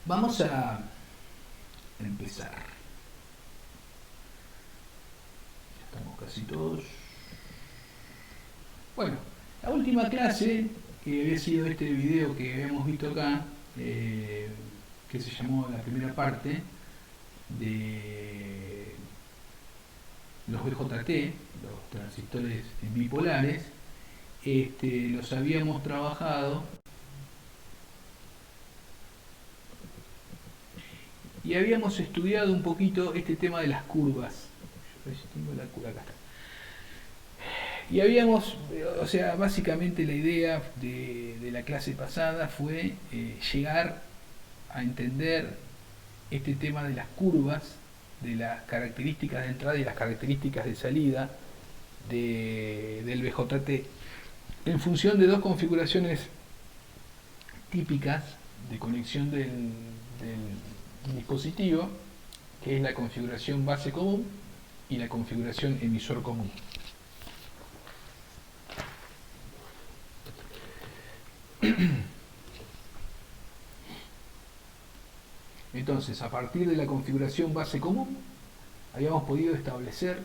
Vamos a empezar. Ya estamos casi todos. Bueno, la última clase, que había sido este video que habíamos visto acá, que se llamó la primera parte de los BJT, los transistores bipolares, los habíamos trabajado y habíamos estudiado un poquito este tema de las curvas. Yo tengo la curva acá. Y habíamos, o sea, básicamente la idea de la clase pasada fue llegar a entender este tema de las curvas, de las características de entrada y las características de salida del BJT, en función de dos configuraciones típicas de conexión del dispositivo, que es la configuración base común y la configuración emisor común. Entonces, a partir de la configuración base común, habíamos podido establecer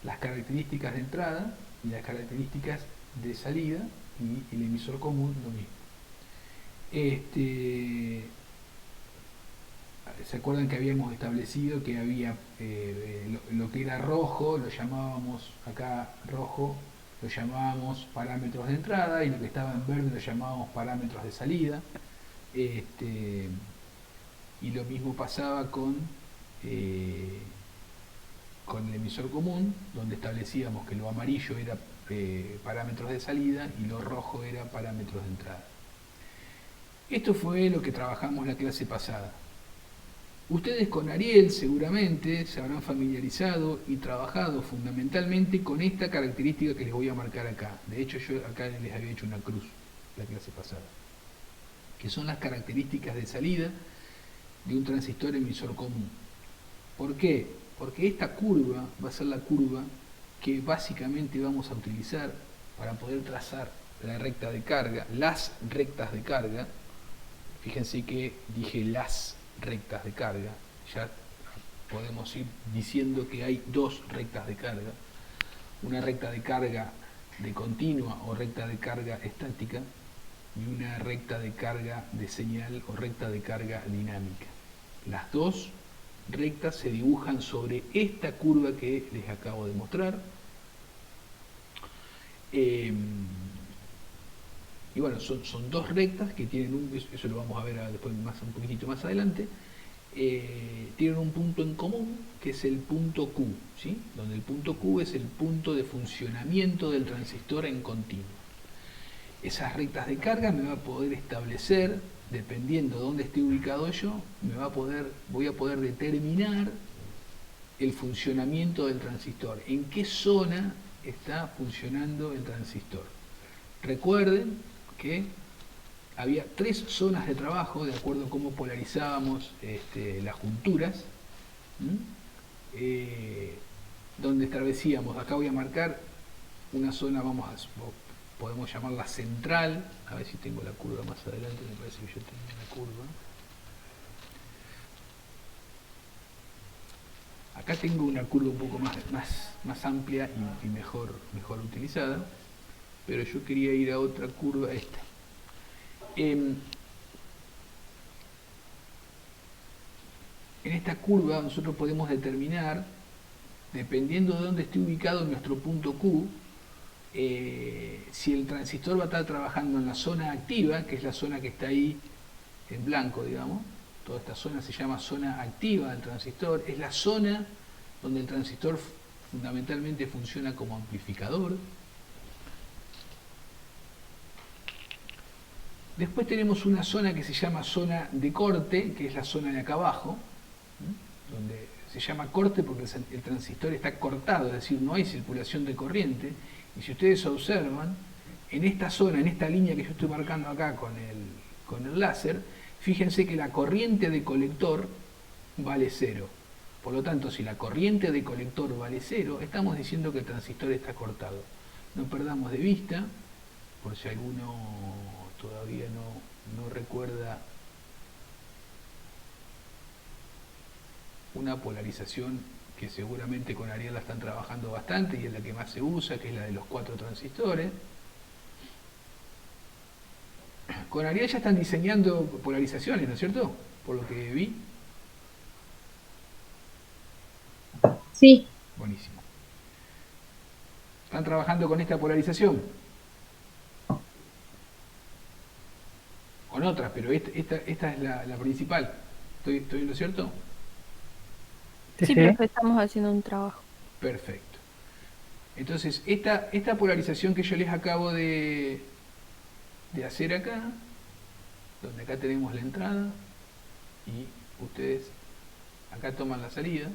las características de entrada y las características de salida, y el emisor común lo mismo. ¿Se acuerdan que habíamos establecido que había lo que era rojo, lo llamábamos acá rojo, lo llamábamos parámetros de entrada, y lo que estaba en verde lo llamábamos parámetros de salida? Y lo mismo pasaba con el emisor común, donde establecíamos que lo amarillo era parámetros de salida y lo rojo era parámetros de entrada. Esto fue lo que trabajamos la clase pasada. Ustedes con Ariel seguramente se habrán familiarizado y trabajado fundamentalmente con esta característica que les voy a marcar acá. De hecho, yo acá les había hecho una cruz la clase pasada, que son las características de salida de un transistor emisor común. ¿Por qué? Porque esta curva va a ser la curva que básicamente vamos a utilizar para poder trazar la recta de carga, las rectas de carga. Fíjense que dije las rectas de carga, ya podemos ir diciendo que hay dos rectas de carga, una recta de carga de continua o recta de carga estática, y una recta de carga de señal o recta de carga dinámica. Las dos rectas se dibujan sobre esta curva que les acabo de mostrar. Y bueno, son dos rectas que tienen eso lo vamos a ver después un poquitito más adelante, tienen un punto en común, que es el punto Q, ¿sí? Donde el punto Q es el punto de funcionamiento del transistor en continuo. Esas rectas de carga me va a poder establecer, dependiendo de dónde esté ubicado yo, voy a poder determinar el funcionamiento del transistor, en qué zona está funcionando el transistor. Recuerden que había tres zonas de trabajo, de acuerdo a cómo polarizábamos las junturas, donde establecíamos, acá voy a marcar una zona, podemos llamarla central, a ver si tengo la curva más adelante, me parece que yo tengo la curva. Acá tengo una curva un poco más amplia y mejor utilizada, pero yo quería ir a otra curva, esta. En esta curva nosotros podemos determinar, dependiendo de dónde esté ubicado nuestro punto Q, si el transistor va a estar trabajando en la zona activa, que es la zona que está ahí en blanco, digamos. Toda esta zona se llama zona activa del transistor, es la zona donde el transistor fundamentalmente funciona como amplificador. Después tenemos una zona que se llama zona de corte, que es la zona de acá abajo, donde se llama corte porque el transistor está cortado, es decir, no hay circulación de corriente. Y si ustedes observan, en esta zona, en esta línea que yo estoy marcando acá con el láser, fíjense que la corriente de colector vale 0. Por lo tanto, si la corriente de colector vale 0, estamos diciendo que el transistor está cortado. No perdamos de vista, por si alguno todavía no recuerda una polarización que seguramente con Ariel la están trabajando bastante y es la que más se usa, que es la de los 4 transistores. Con Ariel ya están diseñando polarizaciones, ¿no es cierto? Por lo que vi. Sí, Buenísimo. ¿Están trabajando con esta polarización? Con otras, pero esta es la principal. ¿Estoy en lo cierto? sí, Sí, sí. profe, estamos haciendo un trabajo. Perfecto. Entonces, esta polarización que yo les acabo de hacer acá, donde acá tenemos la entrada y ustedes acá toman la salida,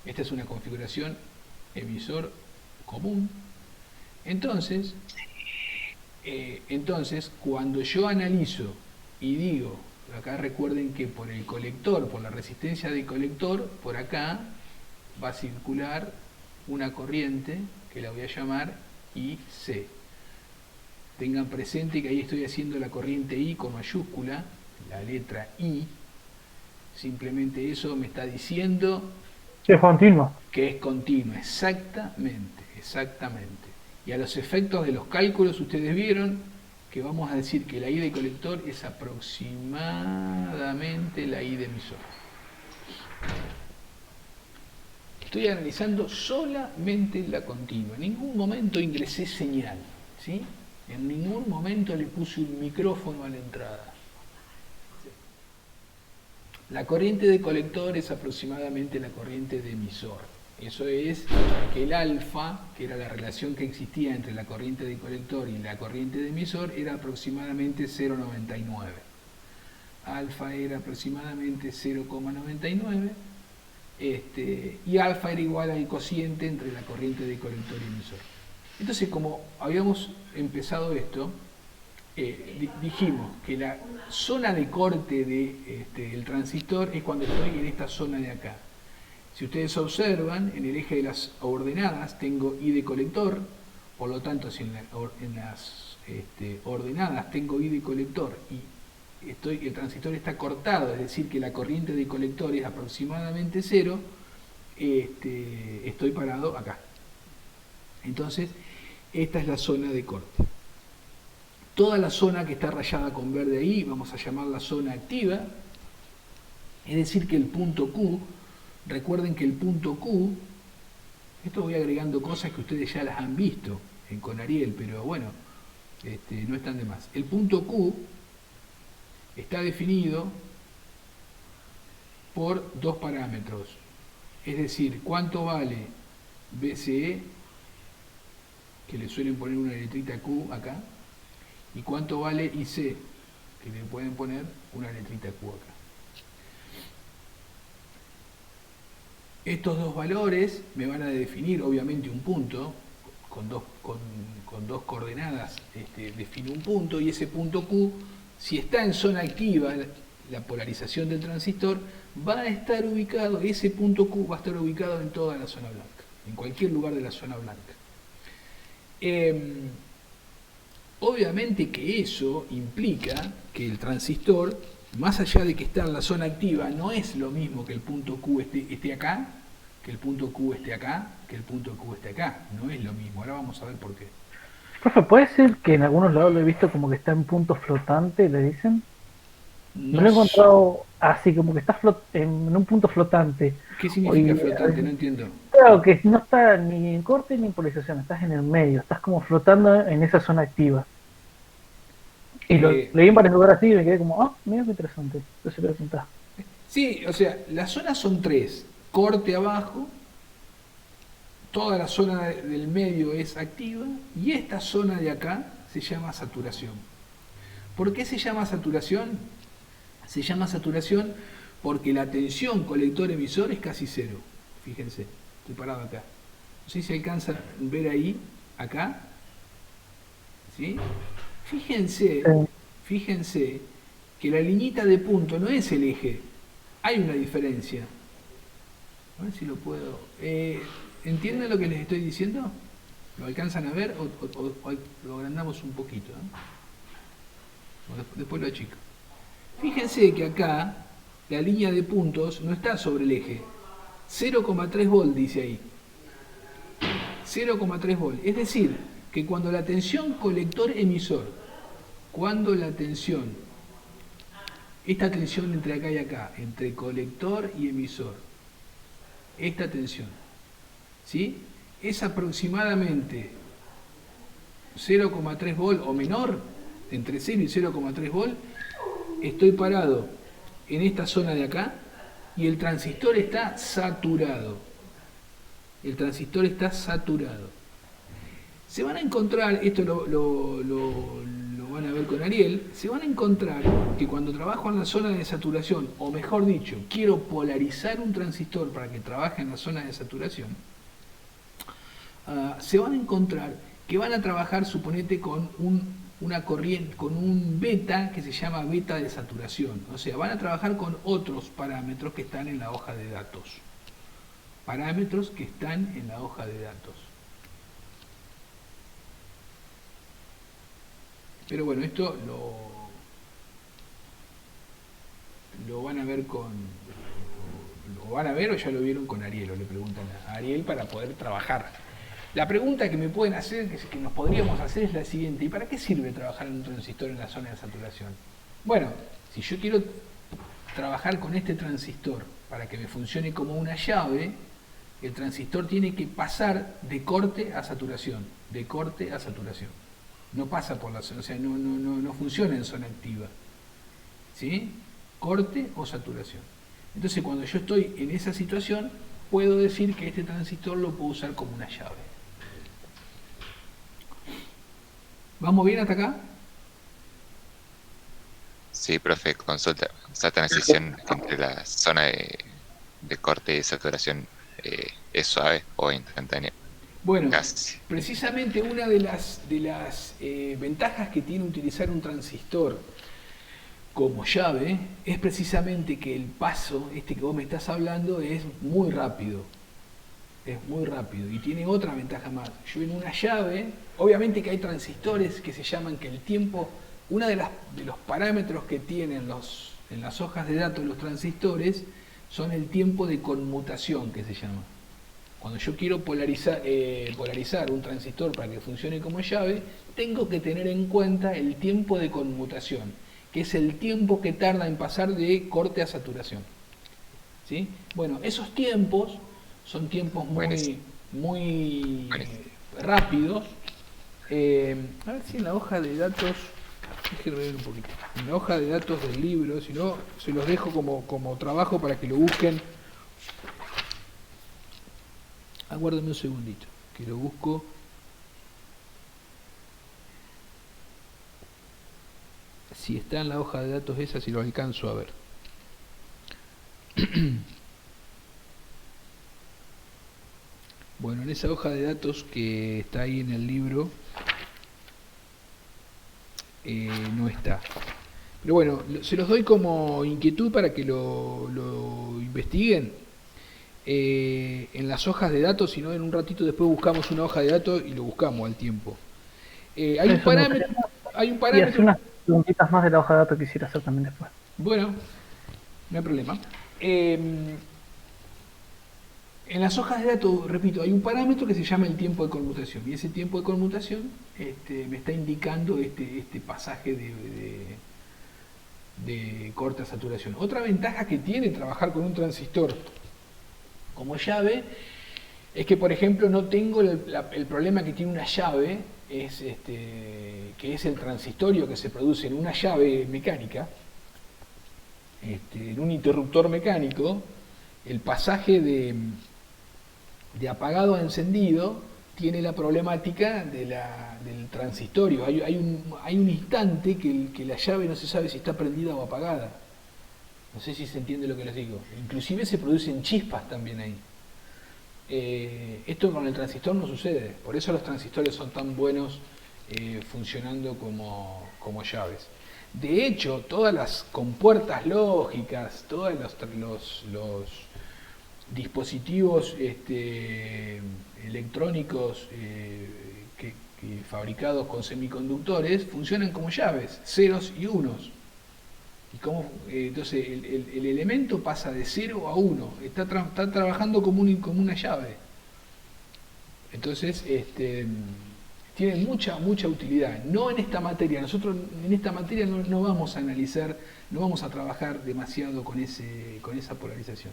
esta es una configuración emisor común. Entonces, cuando yo analizo y digo, acá recuerden que por el colector, por la resistencia del colector, por acá va a circular una corriente que la voy a llamar IC. Tengan presente que ahí estoy haciendo la corriente I con mayúscula, la letra I. Simplemente eso me está diciendo Sí, es continuo. que es continua, exactamente, exactamente. Y a los efectos de los cálculos ustedes vieron que vamos a decir que la I de colector es aproximadamente la I de emisor. Estoy analizando solamente la continua, en ningún momento ingresé señal, ¿sí? En ningún momento le puse un micrófono a la entrada. La corriente de colector es aproximadamente la corriente de emisor. Eso es que el alfa, que era la relación que existía entre la corriente de colector y la corriente de emisor, era aproximadamente 0,99. Alfa era aproximadamente 0,99 y alfa era igual al cociente entre la corriente de colector y emisor. Entonces, como habíamos empezado esto, dijimos que la zona de corte del transistor es cuando estoy en esta zona de acá. Si ustedes observan, en el eje de las ordenadas tengo I de colector, por lo tanto, si en las ordenadas tengo I de colector y el transistor está cortado, es decir, que la corriente de colector es aproximadamente 0, estoy parado acá. Entonces, esta es la zona de corte. Toda la zona que está rayada con verde ahí, vamos a llamarla zona activa, es decir, que el punto Q, recuerden que el punto Q, esto voy agregando cosas que ustedes ya las han visto con Ariel, pero bueno, no están de más. El punto Q está definido por dos parámetros, es decir, cuánto vale BCE, que le suelen poner una letrita Q acá, y cuánto vale IC, que le pueden poner una letrita Q acá. Estos dos valores me van a definir obviamente un punto, con dos coordenadas define un punto, y ese punto Q, si está en zona activa, la polarización del transistor, va a estar ubicado, ese punto Q va a estar ubicado en toda la zona blanca, en cualquier lugar de la zona blanca. Obviamente que eso implica que el transistor, más allá de que está en la zona activa, no es lo mismo que el punto Q esté acá, que el punto Q esté acá, que el punto Q esté acá. No es lo mismo. Ahora vamos a ver por qué. Profe, ¿puede ser que en algunos lados lo he visto como que está en punto flotante, le dicen? No No, lo he encontrado así, como que está en un punto flotante. ¿qué Y, significa flotante? No entiendo. claro, que no está ni en corte ni en polarización, estás en el medio, estás como flotando en esa zona activa. Y lo Eh, leí en varios lugares así y me quedé como, ah, mira qué interesante. Entonces lo preguntaba. sí, o sea, las zonas son tres. Corte abajo, toda la zona del medio es activa y esta zona de acá se llama saturación. ¿Por qué se llama saturación? Se llama saturación porque la tensión colector-emisor es casi cero. Fíjense, estoy parado acá. No sé si alcanzan a ver ahí, acá. ¿Sí? Fíjense, Sí. fíjense que la liñita de punto no es el eje. Hay una diferencia. A ver si lo puedo... ¿entienden lo que les estoy diciendo? ¿Lo alcanzan a ver o lo agrandamos un poquito? ¿Eh? Después lo achico. Fíjense que acá la línea de puntos no está sobre el eje. 0,3 volt dice ahí. 0,3 volt. Es decir, que cuando la tensión colector-emisor, cuando la tensión, esta tensión entre acá y acá, entre colector y emisor, esta tensión, ¿sí? Es aproximadamente 0,3 volt o menor, entre 0 y 0,3 volt, estoy parado en esta zona de acá y el transistor está saturado. El transistor está saturado. Se van a encontrar, esto lo van a ver con Ariel, se van a encontrar que cuando trabajo en la zona de saturación, o mejor dicho, quiero polarizar un transistor para que trabaje en la zona de saturación, se van a encontrar que van a trabajar, suponete, con una corriente, con un beta que se llama beta de saturación. O sea, van a trabajar con otros parámetros que están en la hoja de datos. Parámetros que están en la hoja de datos. Pero bueno, esto lo van a ver lo van a ver o ya lo vieron con Ariel, o le preguntan a Ariel para poder trabajar. La pregunta que me pueden hacer, que nos podríamos hacer, es la siguiente: ¿y para qué sirve trabajar en un transistor en la zona de saturación? Bueno, si yo quiero trabajar con este transistor para que me funcione como una llave, el transistor tiene que pasar de corte a saturación, de corte a saturación. No pasa por la zona, o sea, no funciona en zona activa. ¿Sí? Corte o saturación. Entonces, cuando yo estoy en esa situación, puedo decir que este transistor lo puedo usar como una llave. ¿Vamos bien hasta acá? Sí, profe, consulta. Esa transición entre la zona de corte y saturación es suave o instantánea. Bueno, Casi. precisamente una de las ventajas que tiene utilizar un transistor como llave es precisamente que el paso, este que vos me estás hablando, es muy rápido. Es muy rápido. Y tiene otra ventaja más. Yo en una llave, obviamente que hay transistores que se llaman que el tiempo, uno de los parámetros que tienen en las hojas de datos de los transistores son el tiempo de conmutación, que se llama. Cuando yo quiero polarizar un transistor para que funcione como llave, tengo que tener en cuenta el tiempo de conmutación, que es el tiempo que tarda en pasar de corte a saturación. ¿Sí? Bueno, esos tiempos son tiempos muy rápidos. A ver si en la hoja de datos, déjenme ver un poquito, en la hoja de datos del libro, si no, se los dejo como trabajo para que lo busquen. Aguárdenme un segundito, que lo busco. Si está en la hoja de datos esa, si lo alcanzo a ver. Bueno, en esa hoja de datos que está ahí en el libro, no está. Pero bueno, se los doy como inquietud para que lo investiguen. En las hojas de datos, si no, en un ratito después buscamos una hoja de datos y lo buscamos al tiempo. Hay un parámetro. Y hacer unas preguntitas más de la hoja de datos que quisiera hacer también después. Bueno, no hay problema. En las hojas de datos, repito, hay un parámetro que se llama el tiempo de conmutación. Y ese tiempo de conmutación me está indicando este pasaje de corta saturación. Otra ventaja que tiene trabajar con un transistor como llave es que, por ejemplo, no tengo el problema que tiene una llave, que es el transistorio que se produce en una llave mecánica, en un interruptor mecánico. El pasaje de apagado a encendido tiene la problemática del transistorio. Hay un instante que la llave no se sabe si está prendida o apagada. No sé si se entiende lo que les digo. Inclusive se producen chispas también ahí. Esto con el transistor no sucede. Por eso los transistores son tan buenos funcionando como llaves. De hecho, todas las compuertas lógicas, todos los dispositivos electrónicos fabricados con semiconductores funcionan como llaves, ceros y unos. Y cómo, entonces el elemento pasa de 0 a 1, está trabajando como una llave. Entonces, tiene mucha utilidad. No en esta materia, nosotros en esta materia no vamos a analizar, no vamos a trabajar demasiado con esa polarización.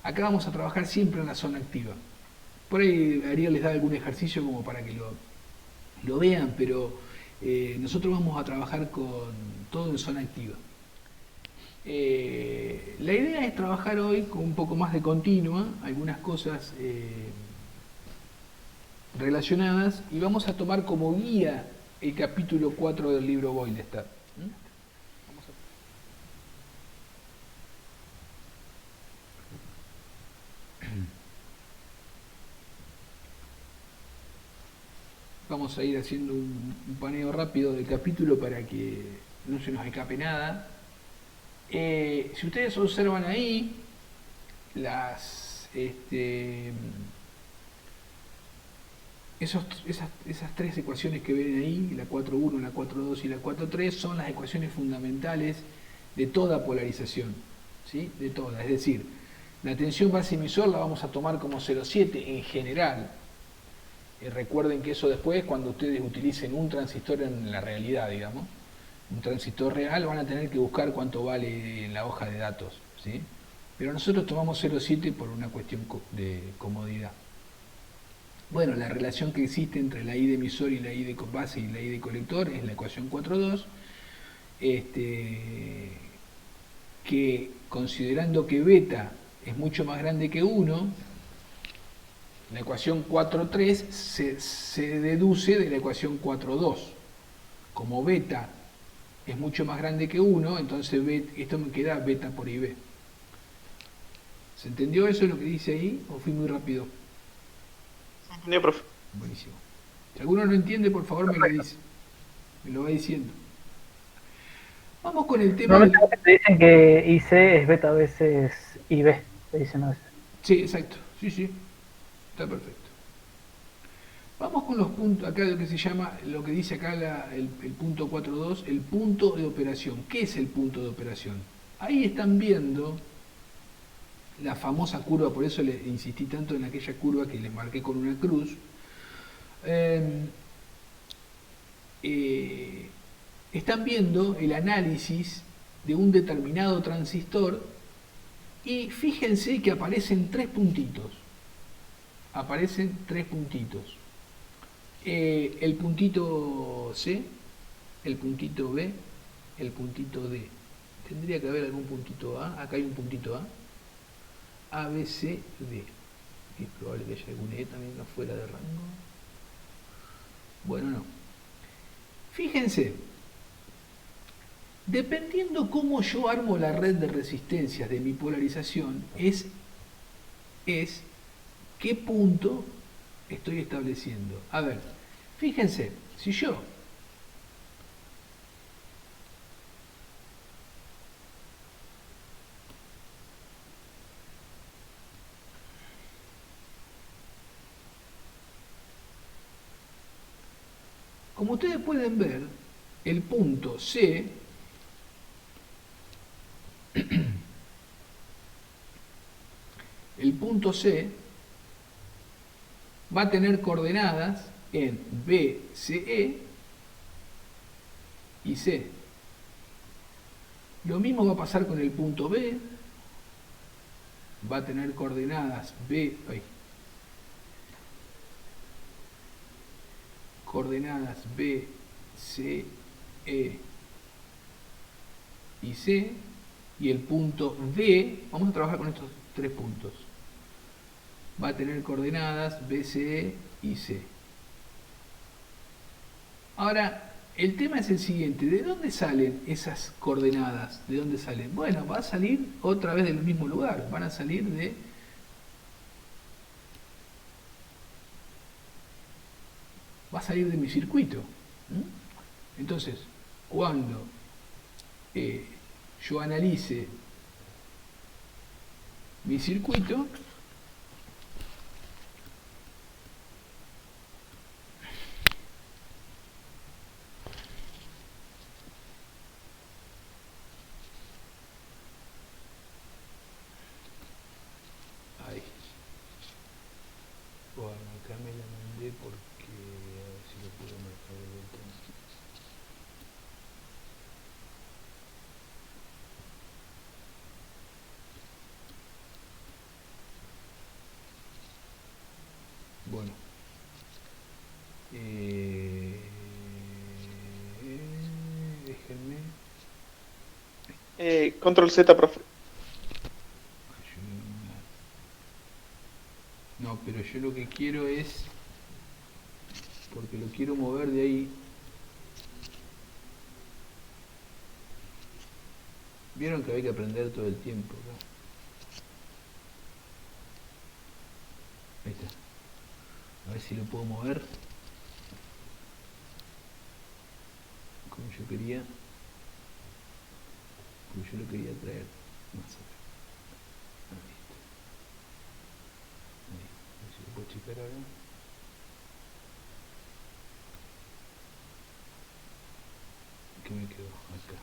Acá vamos a trabajar siempre en la zona activa. Por ahí Ariel les da algún ejercicio como para que lo vean, pero nosotros vamos a trabajar con todo en zona activa. La idea es trabajar hoy con un poco más de continua, algunas cosas relacionadas, y vamos a tomar como guía el capítulo 4 del libro Boylestad. Vamos a ir haciendo un paneo rápido del capítulo para que no se nos escape nada. Si ustedes observan ahí, esas tres ecuaciones que ven ahí, la 4.1, la 4.2 y la 4.3, son las ecuaciones fundamentales de toda polarización, ¿sí? De toda. Es decir, la tensión base emisor la vamos a tomar como 0,7 en general. Recuerden que eso después, cuando ustedes utilicen un transistor en la realidad, digamos, un transistor real, van a tener que buscar cuánto vale en la hoja de datos, ¿sí? Pero nosotros tomamos 0,7 por una cuestión de comodidad. Bueno, la relación que existe entre la I de emisor y la I de base y la I de colector es la ecuación 4.2, que considerando que beta es mucho más grande que 1, la ecuación 4.3 se deduce de la ecuación 4.2. Como beta es mucho más grande que 1, entonces esto me queda beta por IB. ¿Se entendió eso lo que dice ahí o fui muy rápido? Se entendió, profe. Buenísimo. Si alguno no entiende, por favor me lo dice. Me lo va diciendo. Vamos con el tema del... Te dicen que IC es beta veces IB, te dicen a veces. Sí, exacto. Sí, está perfecto. Vamos con los puntos, acá lo que se llama, lo que dice acá el punto 4.2, el punto de operación. ¿Qué es el punto de operación? Ahí están viendo la famosa curva, por eso le insistí tanto en aquella curva que les marqué con una cruz. Están viendo el análisis de un determinado transistor y fíjense que aparecen tres puntitos. Aparecen tres puntitos. El puntito C, el puntito B, el puntito D. Tendría que haber algún puntito A. Acá hay un puntito A. A, B, C, D. Es probable que haya algún E también afuera de rango. Bueno, no. Fíjense, dependiendo cómo yo armo la red de resistencias de mi polarización, es qué punto estoy estableciendo. A ver, fíjense, si yo como ustedes pueden ver, el punto C el punto C va a tener coordenadas en B, C, E y C. Lo mismo va a pasar con el punto B, va a tener coordenadas coordenadas B, C, E y C, y el punto D, vamos a trabajar con estos tres puntos, va a tener coordenadas B, C, E y C. Ahora, el tema es el siguiente, ¿de dónde salen esas coordenadas? ¿De dónde salen? Bueno, va a salir otra vez del mismo lugar, van a salir de mi circuito. Entonces, cuando yo analice mi circuito, Bueno, acá me la mandé porque a ver si lo puedo marcar de vuelta. Bueno, eh, déjenme. Control Z, profe. No, pero yo lo que quiero es, porque lo quiero mover de ahí. Vieron que hay que aprender todo el tiempo, ¿no? Ahí está. A ver si lo puedo mover como yo quería. Porque yo lo quería traer más acá. Ahí está. Ahí. A ver si lo puedo checar ahora. ¿Qué me quedó? Acá.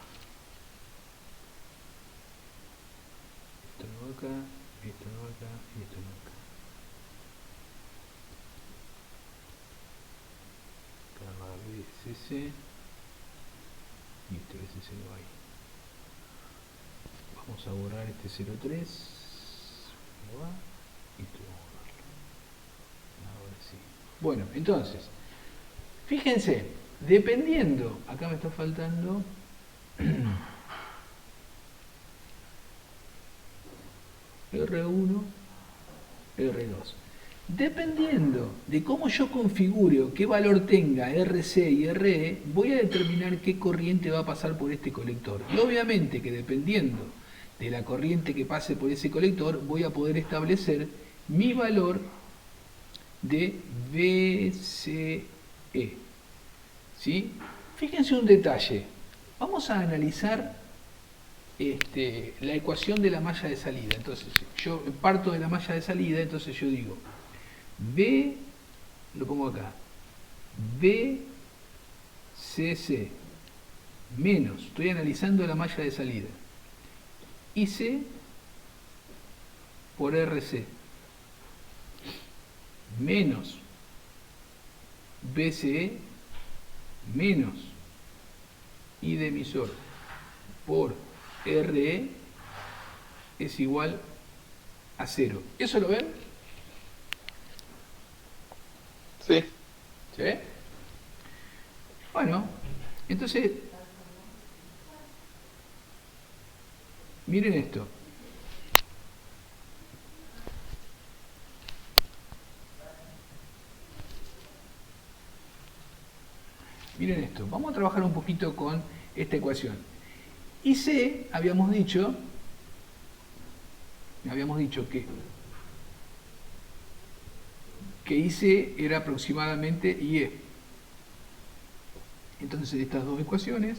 Esto no acá, esto no acá y esto no acá. Acá BCC. Listo, BCC no hay. Vamos a borrar este 03. ¿Cómo va? Y esto vamos a borrarlo. Ahora sí. Bueno, entonces, fíjense, dependiendo, acá me está faltando R1, R2. Dependiendo de cómo yo configure qué valor tenga RC y RE, voy a determinar qué corriente va a pasar por este colector. Y obviamente que dependiendo de la corriente que pase por ese colector, voy a poder establecer mi valor de VCE. ¿Sí? Fíjense un detalle. Vamos a analizar la ecuación de la malla de salida. Entonces, yo parto de la malla de salida, entonces yo digo, V, lo pongo acá, VCC menos, estoy analizando la malla de salida, IC por RC menos BCE menos I de emisor por RE es igual a 0. ¿Eso lo ven? Sí. ¿Sí? Bueno, entonces, miren esto. Miren esto. Vamos a trabajar un poquito con esta ecuación. IC, habíamos dicho que IC era aproximadamente IE. Entonces, de estas dos ecuaciones,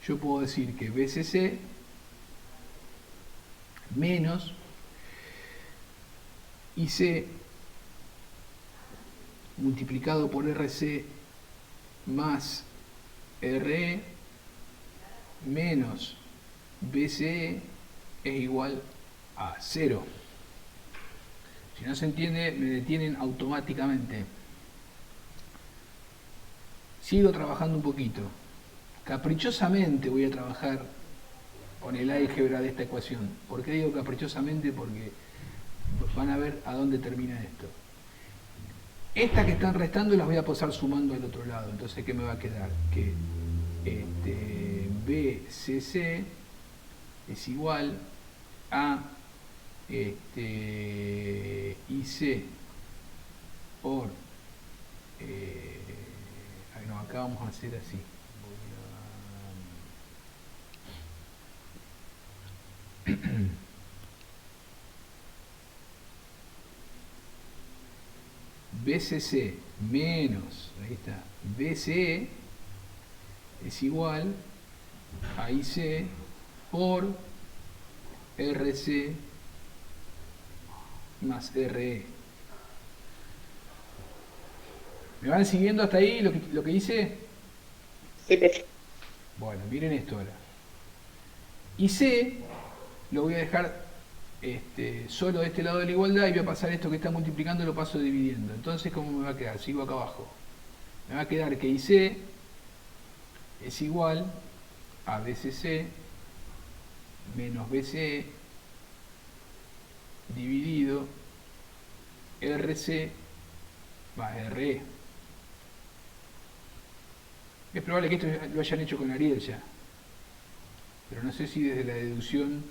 yo puedo decir que BCC menos IC multiplicado por RC más RE menos BCE es igual a 0. Si no se entiende, me detienen automáticamente. Sigo trabajando un poquito. Caprichosamente voy a trabajar con el álgebra de esta ecuación. ¿Por qué digo caprichosamente? Porque van a ver a dónde termina esto. Estas que están restando las voy a pasar sumando al otro lado. Entonces, ¿qué me va a quedar? Que BCC es igual a IC por no, acá vamos a hacer así. BCC menos, ahí está, BCE es igual a IC por RC más RE. ¿Me van siguiendo hasta ahí lo que hice? Sí, profe. Bueno, miren esto ahora. IC lo voy a dejar solo de este lado de la igualdad y voy a pasar esto que está multiplicando, lo paso dividiendo. Entonces, ¿cómo me va a quedar? Sigo acá abajo. Me va a quedar que IC es igual a BCC menos BCE dividido RC más RE. Es probable que esto lo hayan hecho con Ariel ya, pero no sé si desde la deducción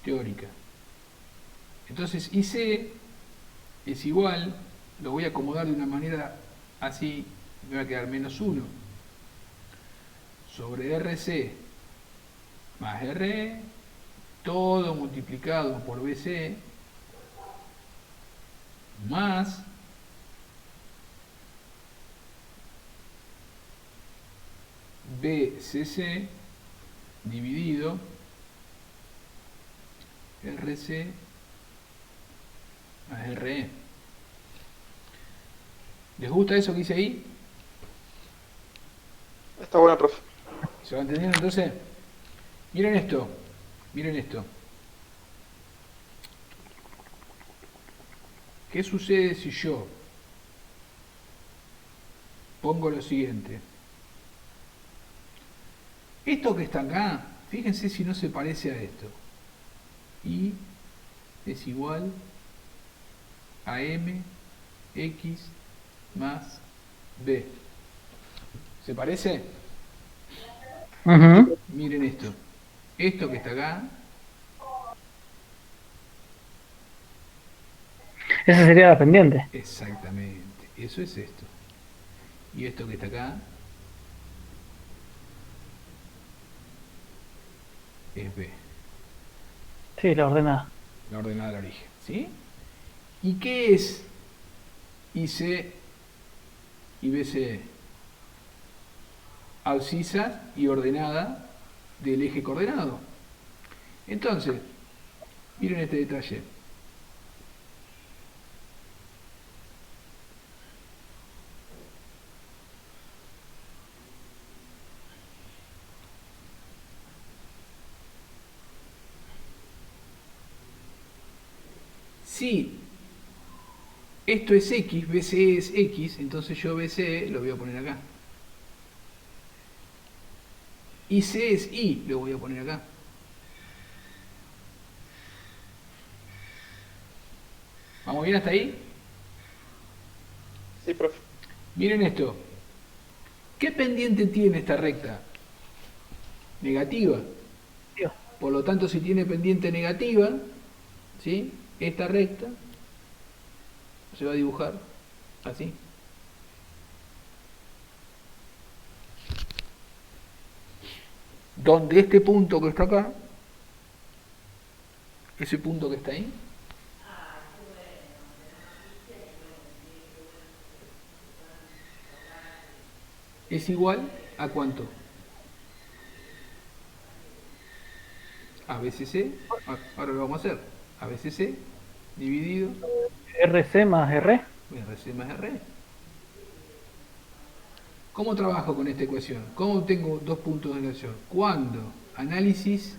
teórica. Entonces IC es igual, lo voy a acomodar de una manera así, me va a quedar menos 1 sobre RC más RE, todo multiplicado por BC, más BCC dividido RC más RE. ¿Les gusta eso que hice ahí? Está bueno, profe. ¿Se va entendiendo entonces? Miren esto, miren esto. ¿Qué sucede si yo pongo lo siguiente? Esto que está acá, fíjense si no se parece a esto. Y es igual a m x más b. ¿Se parece? Ujú. Miren esto. Esto que está acá, Esa sería la pendiente. exactamente. Eso es esto. Y esto que está acá es b. Sí, la ordenada. La ordenada del origen. ¿Sí? ¿Y qué es IC y BCE? Abscisa y ordenada del eje coordenado. Entonces, miren este detalle. Si esto es X, BCE es X, entonces yo BCE lo voy a poner acá. IC es Y, lo voy a poner acá. ¿Vamos bien hasta ahí? Sí, profe. Miren esto. ¿Qué pendiente tiene esta recta? Negativa. Dios. Por lo tanto, si tiene pendiente negativa, ¿sí? Esta recta se va a dibujar así. Donde este punto que está acá, ese punto que está ahí, es igual a ¿cuánto? A BCC, ahora lo vamos a hacer, a BCC dividido RC más R. RC más R. ¿Cómo trabajo con esta ecuación? ¿Cómo obtengo dos puntos de relación? Cuando análisis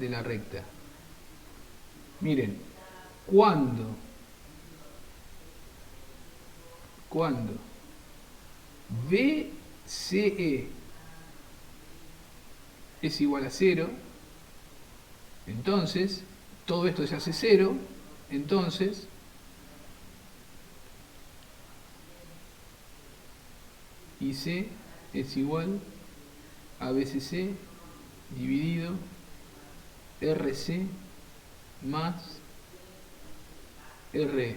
de la recta. Miren, cuando BCE es igual a 0, entonces todo esto se hace 0, entonces IC es igual a BCC dividido RC más RE.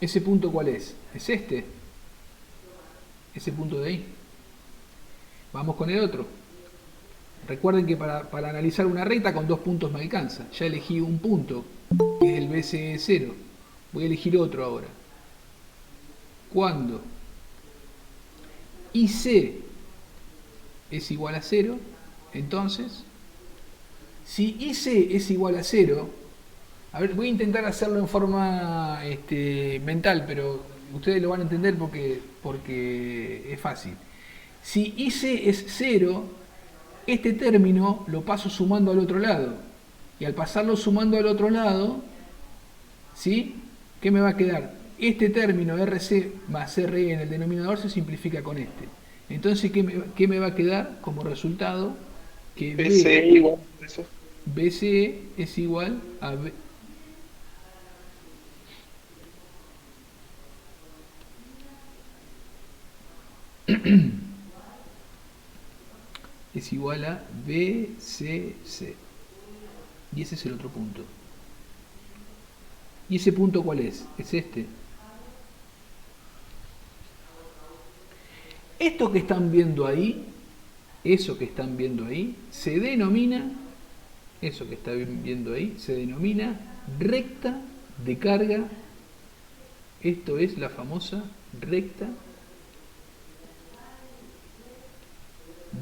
¿Ese punto cuál es? Es este. Ese punto de ahí. Vamos con el otro. Recuerden que para analizar una recta con dos puntos me alcanza. Ya elegí un punto, que es el BCE 0. Voy a elegir otro ahora. Cuando IC es igual a 0, entonces, si IC es igual a 0, A ver, voy a intentar hacerlo en forma mental, pero ustedes lo van a entender porque es fácil. Si IC es 0, este término lo paso sumando al otro lado. Y al pasarlo sumando al otro lado, ¿sí? ¿Qué me va a quedar? Este término RC más RE en el denominador se simplifica con este. Entonces, ¿qué me va a quedar como resultado? Que BCE igual a eso. BCE es igual a es igual a BCC. Y ese es el otro punto. ¿Y ese punto cuál es? Es este. Esto que están viendo ahí, eso que están viendo ahí, se denomina, eso que están viendo ahí, se denomina recta de carga. Esto es la famosa recta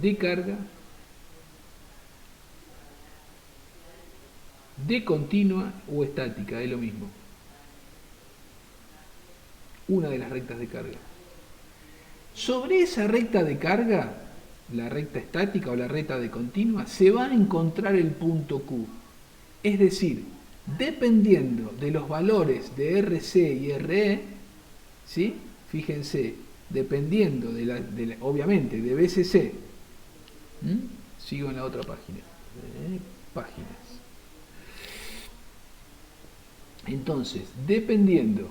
de carga de continua o estática, es lo mismo. Una de las rectas de carga. Sobre esa recta de carga, la recta estática o la recta de continua, se va a encontrar el punto Q. Es decir, dependiendo de los valores de RC y RE, ¿sí? Fíjense, dependiendo obviamente de BCC, sigo en la otra página, páginas. Entonces, dependiendo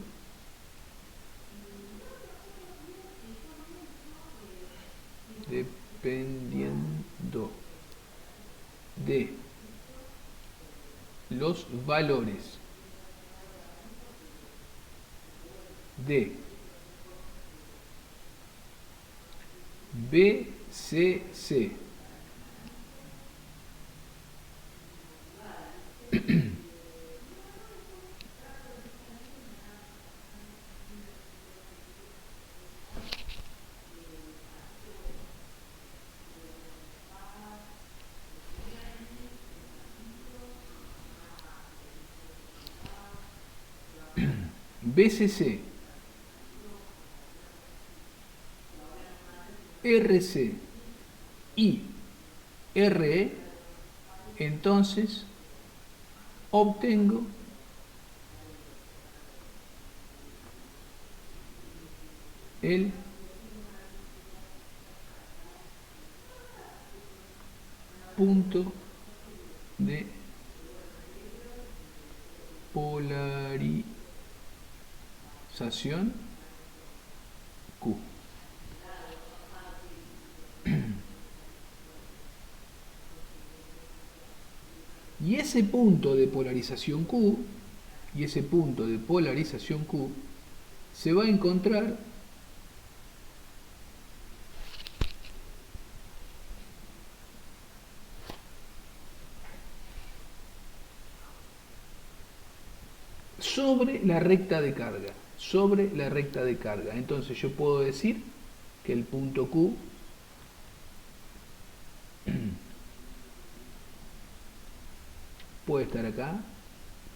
de los valores de BCC BCC, RC y RE, entonces obtengo el punto de polarización Q. Y ese punto de polarización Q, se va a encontrar sobre la recta de carga. Entonces yo puedo decir que el punto Q puede estar acá,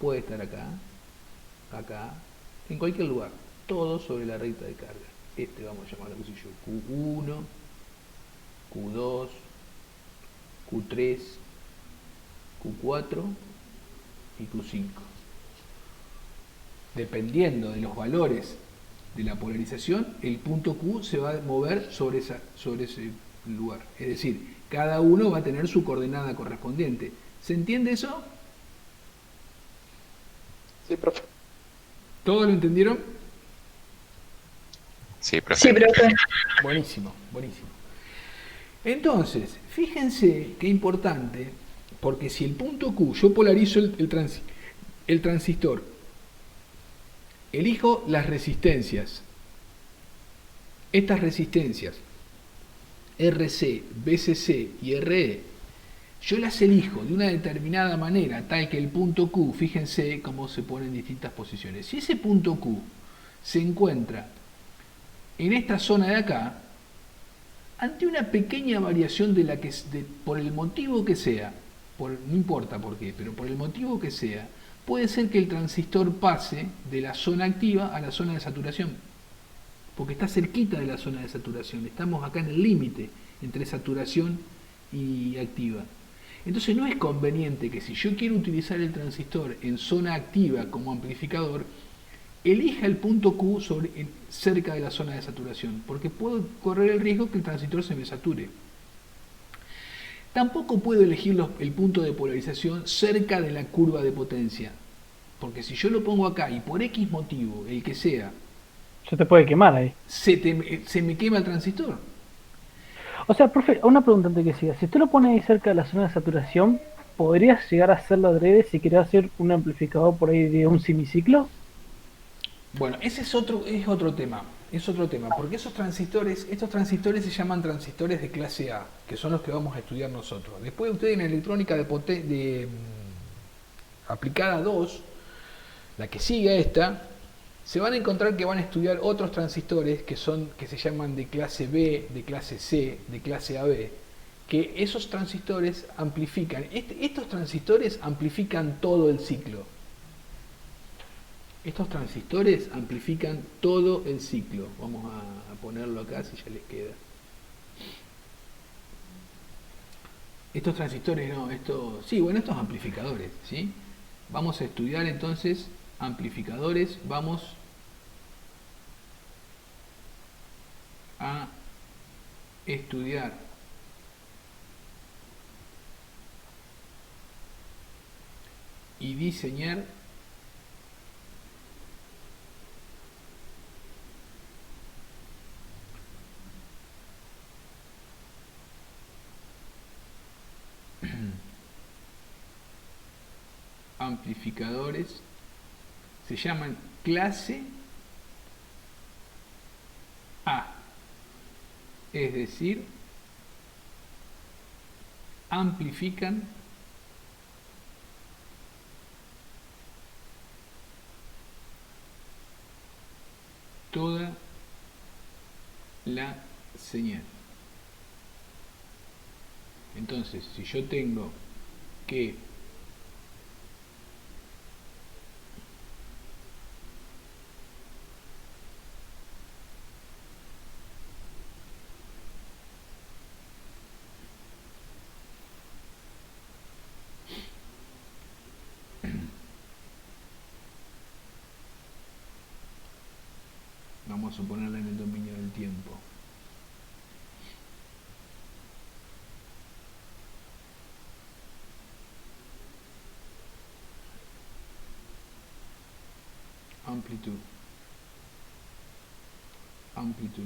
puede estar acá, acá, en cualquier lugar, todo sobre la recta de carga. Este vamos a llamarlo, qué sé yo, Q1, Q2, Q3, Q4 y Q5. Dependiendo de los valores de la polarización, el punto Q se va a mover sobre ese lugar. Es decir, cada uno va a tener su coordenada correspondiente. ¿Se entiende eso? Sí, profe. ¿Todos lo entendieron? Sí, profe. Sí, profe. Buenísimo, buenísimo. Entonces, fíjense qué importante, porque si el punto Q, yo polarizo el transistor, elijo las resistencias, estas resistencias, RC, BCC y RE, yo las elijo de una determinada manera, tal que el punto Q, fíjense cómo se pone en distintas posiciones. Si ese punto Q se encuentra en esta zona de acá, ante una pequeña variación por el motivo que sea, no importa por qué, pero por el motivo que sea, puede ser que el transistor pase de la zona activa a la zona de saturación, porque está cerquita de la zona de saturación. Estamos acá en el límite entre saturación y activa. Entonces no es conveniente que si yo quiero utilizar el transistor en zona activa como amplificador, elija el punto Q cerca de la zona de saturación, porque puedo correr el riesgo que el transistor se me sature. Tampoco puedo elegir el punto de polarización cerca de la curva de potencia, porque si yo lo pongo acá y por X motivo, el que sea, Se te puede quemar ahí. se me quema el transistor. O sea, profe, una pregunta antes que siga. Si tú lo pones ahí cerca de la zona de saturación, ¿podrías llegar a hacerlo adrede si querés hacer un amplificador por ahí de un semiciclo? Bueno, ese es otro tema. Es otro tema, porque estos transistores se llaman transistores de clase A, que son los que vamos a estudiar nosotros. Después ustedes en electrónica aplicada 2, la que sigue a esta, se van a encontrar que van a estudiar otros transistores que se llaman de clase B, de clase C, de clase AB, que esos transistores amplifican. Estos transistores amplifican todo el ciclo. Estos transistores amplifican todo el ciclo. Vamos a ponerlo acá si ya les queda. Estos transistores, no, estos amplificadores, ¿sí? Vamos a estudiar entonces amplificadores, vamos a estudiar y diseñar amplificadores, se llaman clase A, es decir, amplifican toda la señal. Entonces, si yo tengo que vamos a ponerla en el dominio del tiempo. Amplitud.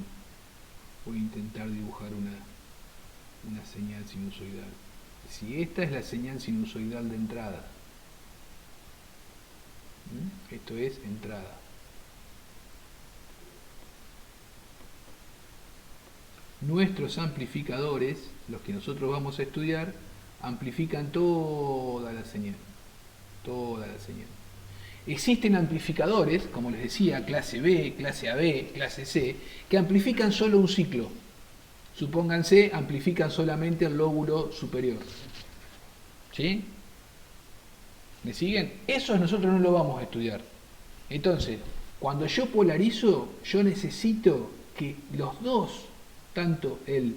Voy a intentar dibujar una señal sinusoidal. Si esta es la señal sinusoidal de entrada, esto es entrada. Nuestros amplificadores, los que nosotros vamos a estudiar, amplifican toda la señal. Toda la señal. Existen amplificadores, como les decía, clase B, clase AB, clase C, que amplifican solo un ciclo. Supónganse, amplifican solamente el lóbulo superior. ¿Sí? ¿Me siguen? Eso nosotros no lo vamos a estudiar. Entonces, cuando yo polarizo, yo necesito que los dos, tanto el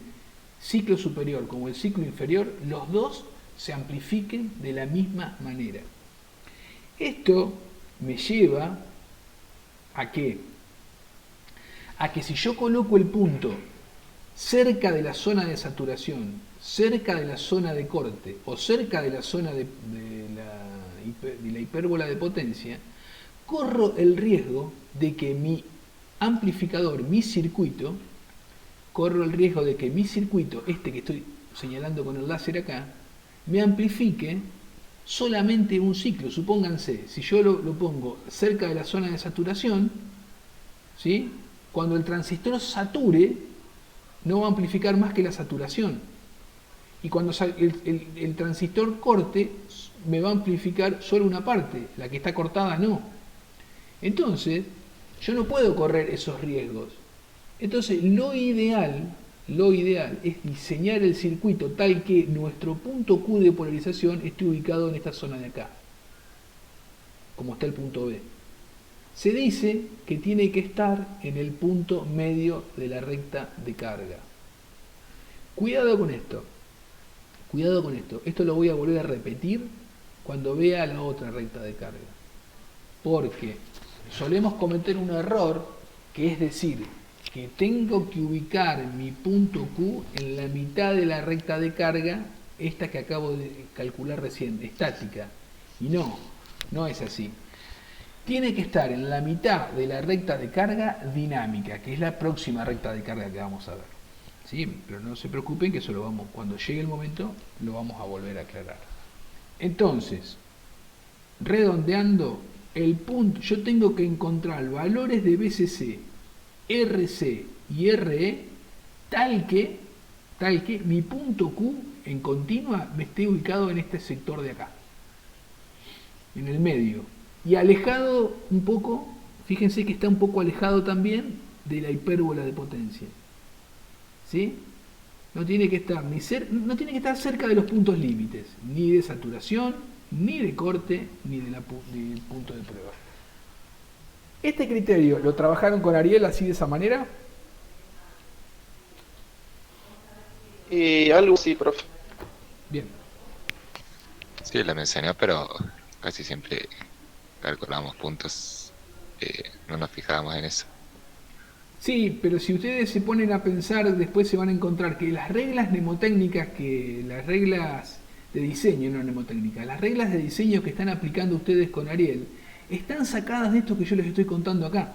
ciclo superior como el ciclo inferior, los dos se amplifiquen de la misma manera. Esto me lleva a que si yo coloco el punto cerca de la zona de saturación, cerca de la zona de corte o cerca de la zona de la hipérbola de potencia, corro el riesgo de que mi amplificador, mi circuito, este que estoy señalando con el láser acá, me amplifique solamente un ciclo. Supónganse, si yo lo pongo cerca de la zona de saturación, ¿sí? Cuando el transistor sature, no va a amplificar más que la saturación. Y cuando el transistor corte, me va a amplificar solo una parte, la que está cortada no. Entonces, yo no puedo correr esos riesgos. Entonces, lo ideal es diseñar el circuito tal que nuestro punto Q de polarización esté ubicado en esta zona de acá. como está el punto B. Se dice que tiene que estar en el punto medio de la recta de carga. Cuidado con esto. Cuidado con esto. Esto lo voy a volver a repetir cuando vea la otra recta de carga. Porque solemos cometer un error, que es decir, que tengo que ubicar mi punto Q en la mitad de la recta de carga, esta que acabo de calcular recién, estática. Y no es así. Tiene que estar en la mitad de la recta de carga dinámica, que es la próxima recta de carga que vamos a ver. ¿Sí? Pero no se preocupen que eso lo vamos, cuando llegue el momento, lo vamos a volver a aclarar. Entonces, redondeando, el punto, yo tengo que encontrar valores de BCC, RC y RE tal que mi punto Q en continua me esté ubicado en este sector de acá, en el medio, y alejado un poco, fíjense que está un poco alejado también de la hipérbola de potencia. ¿Sí? No tiene que estar no tiene que estar cerca de los puntos límites, ni de saturación, ni de corte, ni del punto de prueba. Este criterio lo trabajaron con Ariel así de esa manera. Algo sí, profe. Bien. Sí, la me enseñó, pero casi siempre calculamos puntos, no nos fijábamos en eso. Sí, pero si ustedes se ponen a pensar, después se van a encontrar que las reglas mnemotécnicas, las reglas de diseño, no mnemotécnicas, las reglas de diseño que están aplicando ustedes con Ariel, están sacadas de esto que yo les estoy contando acá.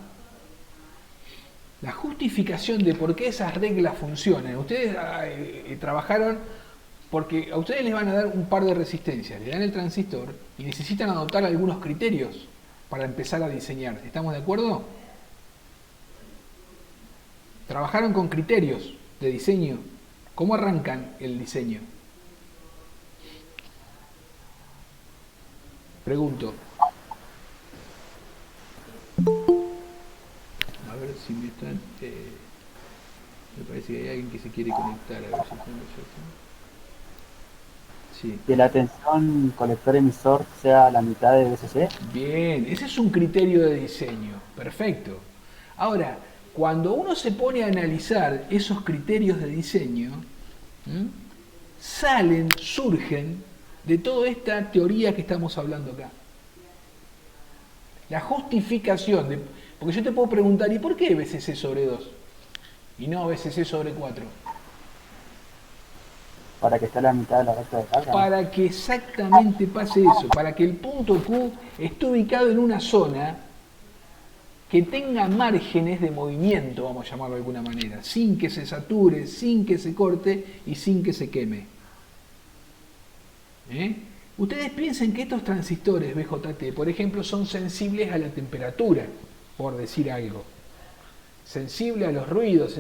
La justificación de por qué esas reglas funcionan. Ustedes trabajaron porque a ustedes les van a dar un par de resistencias, le dan el transistor y necesitan adoptar algunos criterios para empezar a diseñar. ¿Estamos de acuerdo? Trabajaron con criterios de diseño. ¿Cómo arrancan el diseño? Pregunto. A ver si me están... me parece que hay alguien que se quiere conectar. A ver si están sí. Que la tensión colector-emisor sea la mitad de BCC. Bien, ese es un criterio de diseño. Perfecto. Ahora, cuando uno se pone a analizar esos criterios de diseño, surgen de toda esta teoría que estamos hablando acá. La justificación de... Porque yo te puedo preguntar, ¿y por qué BCC sobre 2? Y no BCC sobre 4. Para que esté a la mitad de la recta de carga. Para que exactamente pase eso, para que el punto Q esté ubicado en una zona que tenga márgenes de movimiento, vamos a llamarlo de alguna manera, sin que se sature, sin que se corte y sin que se queme. Ustedes piensen que estos transistores BJT, por ejemplo, son sensibles a la temperatura, por decir algo. Sensibles a los ruidos,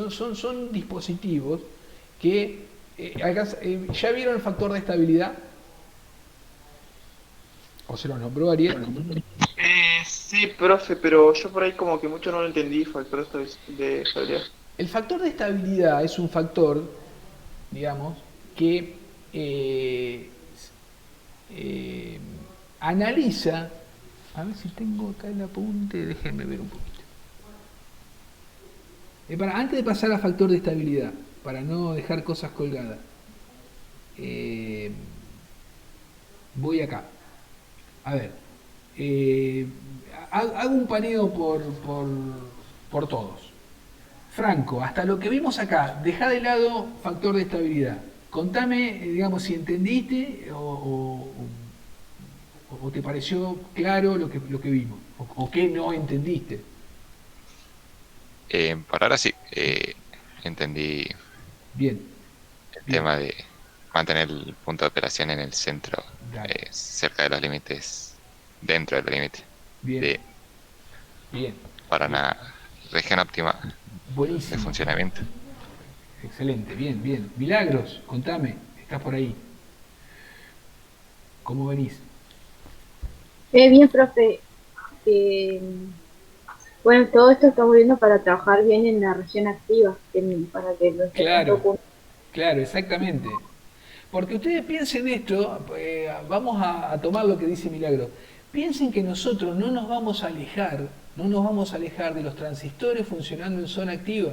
son dispositivos que... ¿ya vieron el factor de estabilidad? ¿O se lo nombró Ariel? Sí, profe, pero yo por ahí como que mucho no lo entendí, factor de estabilidad. El factor de estabilidad es un factor, digamos, que analiza... A ver si tengo acá el apunte, déjenme ver un poquito. Antes de pasar a factor de estabilidad, para no dejar cosas colgadas, voy acá. A ver, hago un paneo por todos. Franco, hasta lo que vimos acá, deja de lado factor de estabilidad. Contame, digamos, si entendiste o te pareció claro lo que vimos, o qué no entendiste. Por ahora sí, entendí Bien. el tema de mantener el punto de operación en el centro, Dale. cerca de los límites, dentro de los límites, Bien. Bien. para una región óptima de Buenísimo. funcionamiento. Excelente, bien. Milagros, contame, estás por ahí. ¿Cómo venís? Bien, profe. Bueno, todo esto estamos viendo para trabajar bien en la región activa, para que los Claro, exactamente. Porque ustedes piensen esto, vamos a tomar lo que dice Milagro. Piensen que nosotros no nos vamos a alejar, no nos vamos a alejar de los transistores funcionando en zona activa.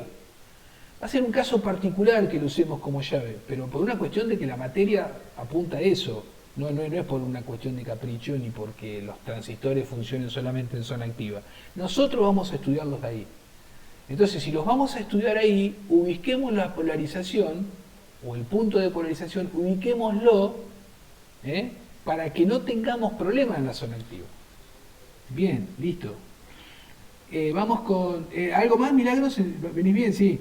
Va a ser un caso particular que lo usemos como llave, pero por una cuestión de que la materia apunta a eso. No es por una cuestión de capricho ni porque los transistores funcionen solamente en zona activa. Nosotros vamos a estudiarlos ahí. Entonces, si los vamos a estudiar ahí, ubiquemos la polarización, o el punto de polarización, ubiquémoslo, para que no tengamos problemas en la zona activa. Bien, listo. Vamos con... ¿algo más, Milagros? ¿Venís bien? Sí.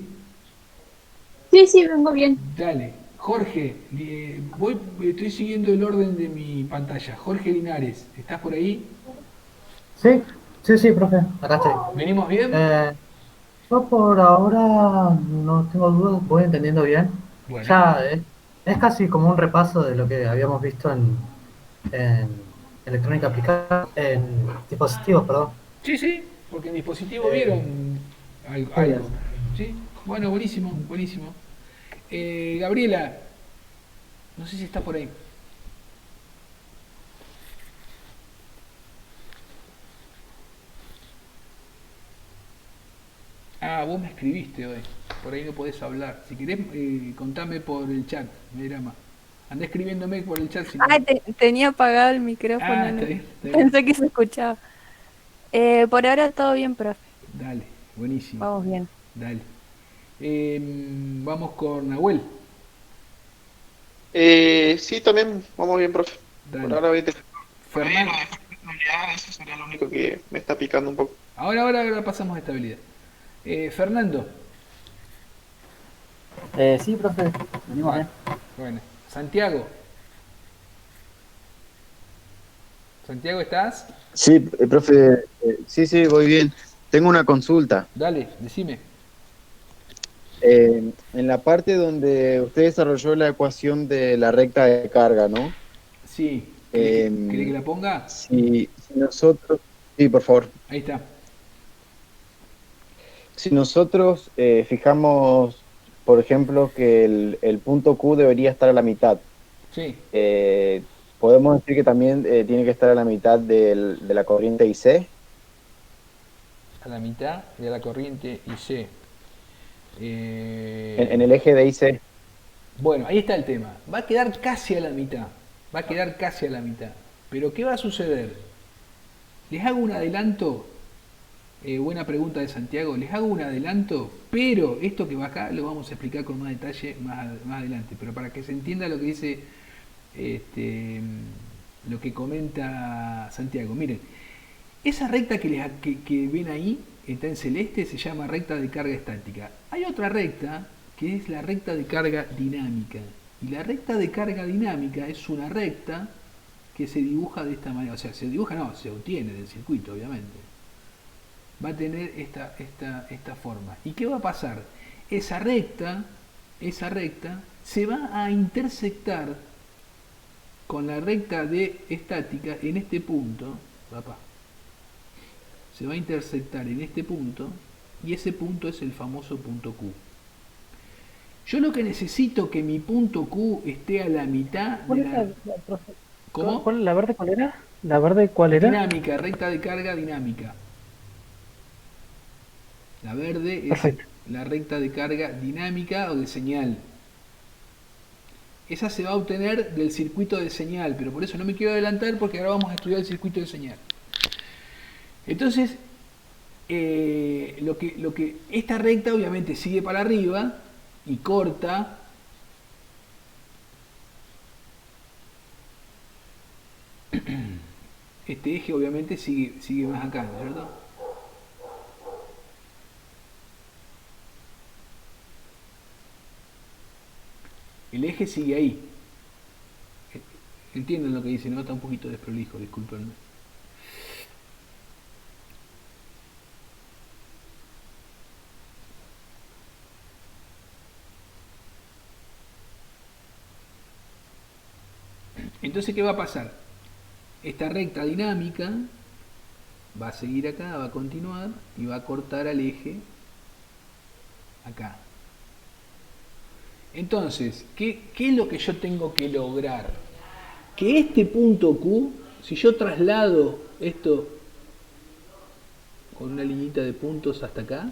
Sí, vengo bien. Dale. Jorge, estoy siguiendo el orden de mi pantalla. Jorge Linares, ¿estás por ahí? Sí, profe, acá estoy. ¿Venimos bien? Yo por ahora no tengo dudas, voy entendiendo bien. Bueno. Ya es casi como un repaso de lo que habíamos visto en electrónica aplicada, en dispositivos, perdón. Sí, porque en dispositivo vieron algo. ¿Sí? Bueno, buenísimo. Gabriela, no sé si está por ahí. Ah, vos me escribiste hoy. Por ahí no podés hablar. Si querés, contame por el chat. Me dirá más. Andá escribiéndome por el chat. Si no... tenía apagado el micrófono. Ah, No, está bien. pensé que se escuchaba. Por ahora todo bien, profe. Dale, buenísimo. Vamos bien. Dale. Vamos con Nahuel. Sí, también vamos bien, profe. Dale. Por ahora, viste. Fernando. Eso sería lo único que me está picando un poco. Ahora pasamos a estabilidad. Fernando. Sí, profe, venimos bien. Bueno, Santiago. Santiago, ¿estás? Sí, profe, sí, voy bien. Tengo una consulta. Dale, decime. En la parte donde usted desarrolló la ecuación de la recta de carga, ¿no? Sí. ¿Querés que la ponga? Si nosotros... Sí, por favor. Ahí está. Si nosotros fijamos, por ejemplo, que el punto Q debería estar a la mitad, Sí. ¿podemos decir que también tiene que estar a la mitad de la corriente IC? A la mitad de la corriente IC. En el eje de IC. Bueno, ahí está el tema. Va a quedar casi a la mitad. Pero ¿qué va a suceder? Les hago un adelanto. Buena pregunta de Santiago. Les hago un adelanto, pero esto que va acá lo vamos a explicar con más detalle más adelante. Pero para que se entienda lo que dice, lo que comenta Santiago. Miren, esa recta que ven ahí, está en celeste, se llama recta de carga estática. Hay otra recta que es la recta de carga dinámica. Y la recta de carga dinámica es una recta que se dibuja de esta manera. O sea, se obtiene del circuito, obviamente. Va a tener esta forma. ¿Y qué va a pasar? Esa recta se va a intersectar con la recta de estática en este punto. Se va a intersectar en este punto y ese punto es el famoso punto Q. Yo lo que necesito que mi punto Q esté a la mitad de la... ¿Cómo? ¿La verde cuál era? ¿La verde cuál era? Dinámica, recta de carga dinámica. La verde es Perfecto. la recta de carga dinámica o de señal. Esa se va a obtener del circuito de señal, pero por eso no me quiero adelantar porque ahora vamos a estudiar el circuito de señal. Entonces, esta recta obviamente sigue para arriba y corta este eje, obviamente sigue más acá, ¿no es cierto? El eje sigue ahí. Entienden lo que dice, ¿no? Está un poquito desprolijo, discúlpenme. Entonces, ¿qué va a pasar? Esta recta dinámica va a seguir acá, va a continuar y va a cortar al eje acá. Entonces, ¿qué es lo que yo tengo que lograr? Que este punto Q, si yo traslado esto con una liñita de puntos hasta acá,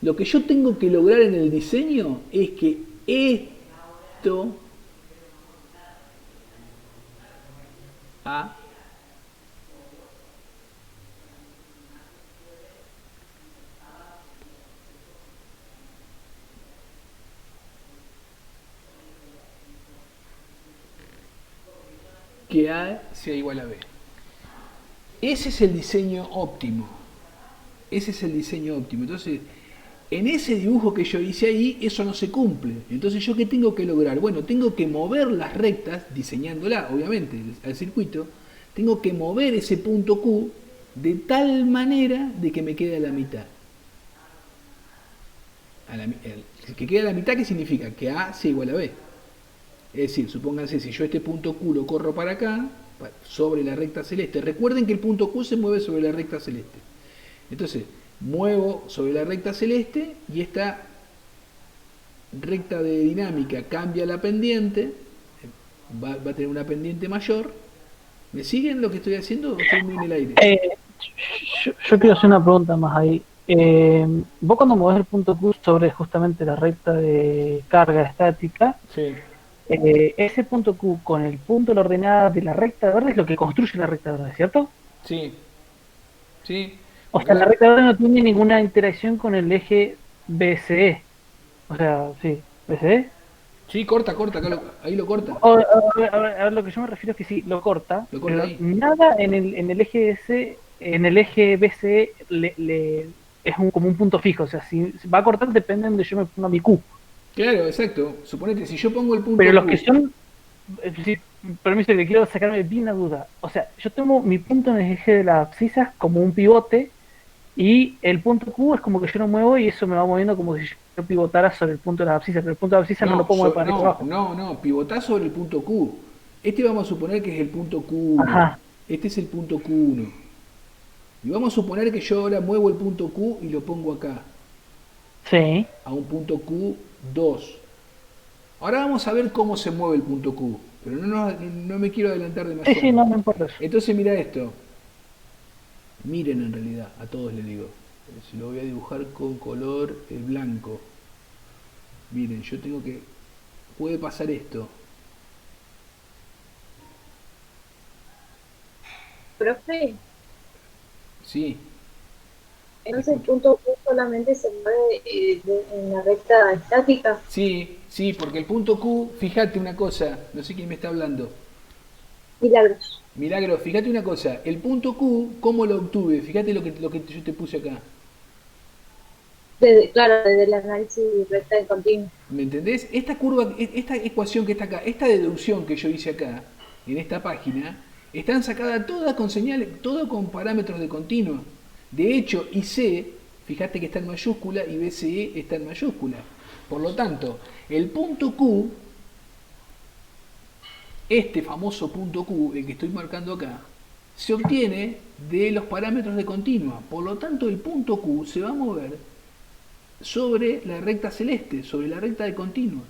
lo que yo tengo que lograr en el diseño es que esto A que A sea igual a B. Ese es el diseño óptimo. Ese es el diseño óptimo. Entonces, en ese dibujo que yo hice ahí, eso no se cumple. Entonces, ¿yo qué tengo que lograr? Bueno, tengo que mover las rectas, diseñándola, obviamente, al circuito. Tengo que mover ese punto Q de tal manera de que me quede a la mitad. Que quede a la mitad, ¿qué significa? Que A sea igual a B. Es decir, supónganse, si yo este punto Q lo corro para acá, sobre la recta celeste. Recuerden que el punto Q se mueve sobre la recta celeste. Entonces, muevo sobre la recta celeste y esta recta de dinámica cambia la pendiente, va a tener una pendiente mayor. ¿Me siguen lo que estoy haciendo o estoy muy en el aire? Yo quiero hacer una pregunta más ahí. Vos cuando movés el punto Q sobre justamente la recta de carga estática, Sí. Ese punto Q con el punto de la ordenada de la recta verde es lo que construye la recta verde, ¿cierto? Sí. Sí. O sea, la recta verde no tiene ninguna interacción con el eje BCE. O sea, sí, BCE. Sí, corta, acá ahí lo corta. A ver, lo que yo me refiero es que sí, lo corta, Lo corta pero ahí. nada en el eje BCE, en el eje BCE es como un punto fijo. O sea, si va a cortar depende de donde yo me ponga mi Q. Claro, exacto. Suponete, si yo pongo el punto Pero los Q, que son, sí, permiso que quiero sacarme bien la duda. O sea, yo tengo mi punto en el eje de las abscisas como un pivote y el punto Q es como que yo lo muevo y eso me va moviendo como si yo pivotara sobre el punto de las abscisas, pero el punto de las abscisas no lo puedo mover para arriba abajo. No, pivotás sobre el punto Q. Este vamos a suponer que es el punto Q1. Ajá. Este es el punto Q1. Y vamos a suponer que yo ahora muevo el punto Q y lo pongo acá, Sí. a un punto Q2. Ahora vamos a ver cómo se mueve el punto Q, pero no me quiero adelantar demasiado. Sí, no me importa eso. Entonces mira esto. Miren en realidad, a todos les digo. Se lo voy a dibujar con color blanco. Miren, yo tengo que... Puede pasar esto. Profe, Sí. entonces el punto Q solamente se mueve en la recta estática. Sí, porque el punto Q, fíjate una cosa, no sé quién me está hablando. Milagros. Milagro, fíjate una cosa, el punto Q, ¿cómo lo obtuve? Fíjate lo que yo te puse acá. Claro, desde el análisis recta de continuo. ¿Me entendés? Esta curva, esta ecuación que está acá, esta deducción que yo hice acá, en esta página, están sacadas todas con señales, todo con parámetros de continua. De hecho, IC, fíjate que está en mayúscula y BCE está en mayúscula. Por lo tanto, el punto Q, este famoso punto Q, el que estoy marcando acá, se obtiene de los parámetros de continua. Por lo tanto, el punto Q se va a mover sobre la recta celeste, sobre la recta de continua.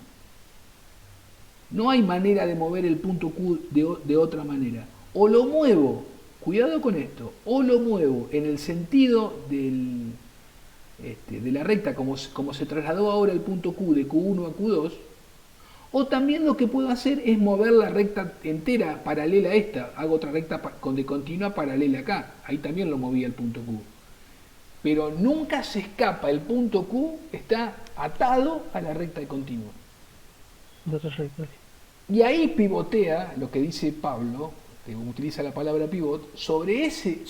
No hay manera de mover el punto Q de otra manera. O lo muevo, cuidado con esto, o lo muevo en el sentido de la recta como se trasladó ahora el punto Q de Q1 a Q2, o también lo que puedo hacer es mover la recta entera paralela a esta. Hago otra recta de continua paralela acá. Ahí también lo moví al punto Q. Pero nunca se escapa, el punto Q está atado a la recta de continua. Y ahí pivotea, lo que dice Pablo, que utiliza la palabra pivot, sobre ese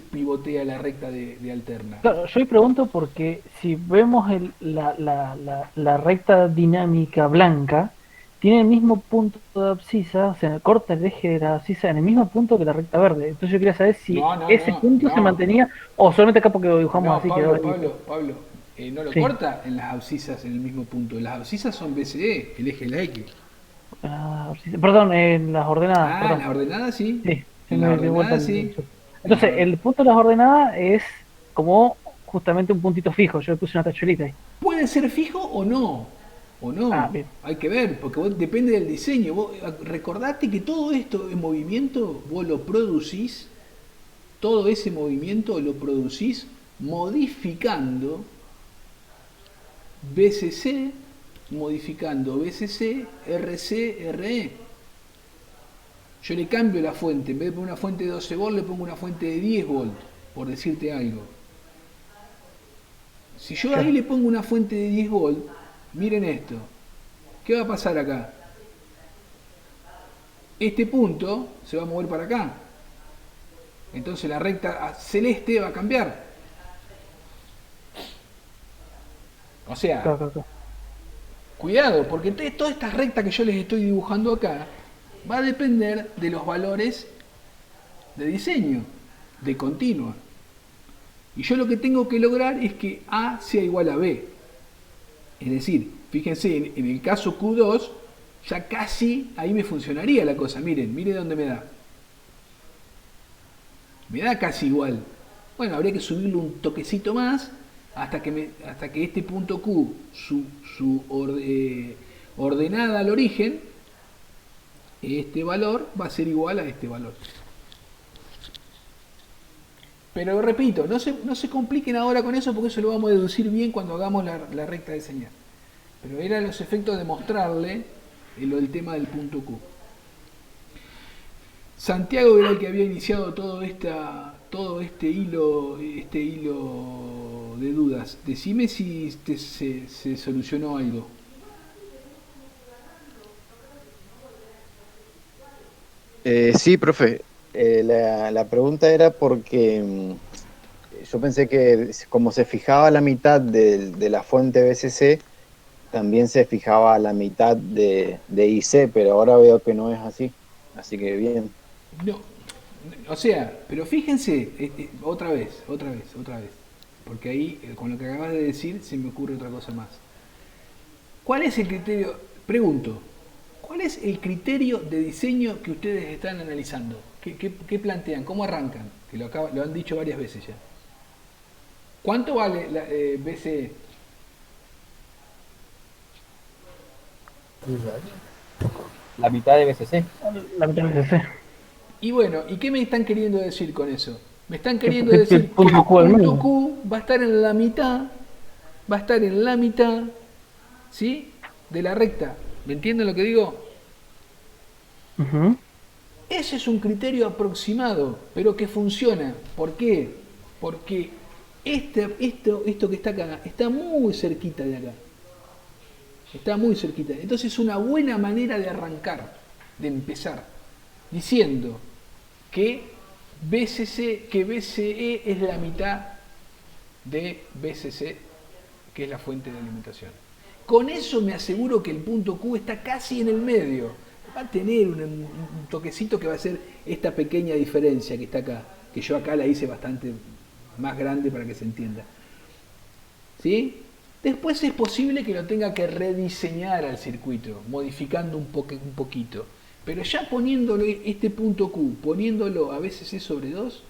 pivotea la recta de alterna. Claro, yo pregunto porque si vemos la recta dinámica blanca, tiene el mismo punto de abscisa, o sea, corta el eje de la abscisa en el mismo punto que la recta verde. Entonces yo quería saber si ese punto se mantenía, o solamente acá porque lo dibujamos así. Pablo, no lo Sí. corta en las abscisas en el mismo punto. Las abscisas son BCE, el eje de la X. Perdón, en las ordenadas. En las ordenadas sí. Sí, En las ordenadas sí. Entonces, el punto de las ordenadas es como justamente un puntito fijo. Yo le puse una tachuelita ahí. Puede ser fijo o no. Bien. Hay que ver, porque depende del diseño. Recordate que todo esto en movimiento vos lo producís todo ese movimiento lo producís modificando BCC, RC, RE. Yo le cambio la fuente, en vez de poner una fuente de 12 volt, le pongo una fuente de 10 volt, por decirte algo. Si yo ahí le pongo una fuente de 10 volt, miren esto, ¿qué va a pasar acá? Este punto se va a mover para acá. Entonces la recta celeste va a cambiar. O sea, cuidado, porque toda esta recta que yo les estoy dibujando acá va a depender de los valores de diseño, de continua. Y yo lo que tengo que lograr es que A sea igual a B. Es decir, fíjense, en el caso Q2, ya casi ahí me funcionaría la cosa. Miren dónde me da. Me da casi igual. Bueno, habría que subirle un toquecito más hasta que este punto Q, ordenada al origen, este valor va a ser igual a este valor. Pero repito, no se compliquen ahora con eso, porque eso lo vamos a deducir bien cuando hagamos la recta de señal. Pero eran los efectos de mostrarle el tema del punto Q. Santiago era el que había iniciado todo este hilo de dudas. Decime si se solucionó algo. Sí, profe. La pregunta era porque yo pensé que como se fijaba la mitad de la fuente BCC, también se fijaba la mitad de IC, pero ahora veo que no es así. Así que bien. No, o sea, pero fíjense, otra vez, porque ahí con lo que acabas de decir se me ocurre otra cosa más. ¿Cuál es el criterio? Pregunto, ¿cuál es el criterio de diseño que ustedes están analizando? ¿Qué plantean? ¿Cómo arrancan? Que lo han dicho varias veces ya. ¿Cuánto vale la BCE? La mitad de BCC. La mitad de BCC. Y bueno, ¿y qué me están queriendo decir con eso? Me están queriendo decir que el punto Q va a estar en la mitad, ¿sí? De la recta. ¿Me entienden lo que digo? Ese es un criterio aproximado, pero que funciona. ¿Por qué? Porque esto que está acá está muy cerquita de acá. Está muy cerquita. Entonces es una buena manera de arrancar, de empezar, diciendo que BCE es la mitad de BCC, que es la fuente de alimentación. Con eso me aseguro que el punto Q está casi en el medio. Va a tener un toquecito que va a ser esta pequeña diferencia que está acá, que yo acá la hice bastante más grande para que se entienda. ¿Sí? Después es posible que lo tenga que rediseñar al circuito, modificando un poquito. Pero ya poniéndole este punto Q, poniéndolo a BCC sobre 2,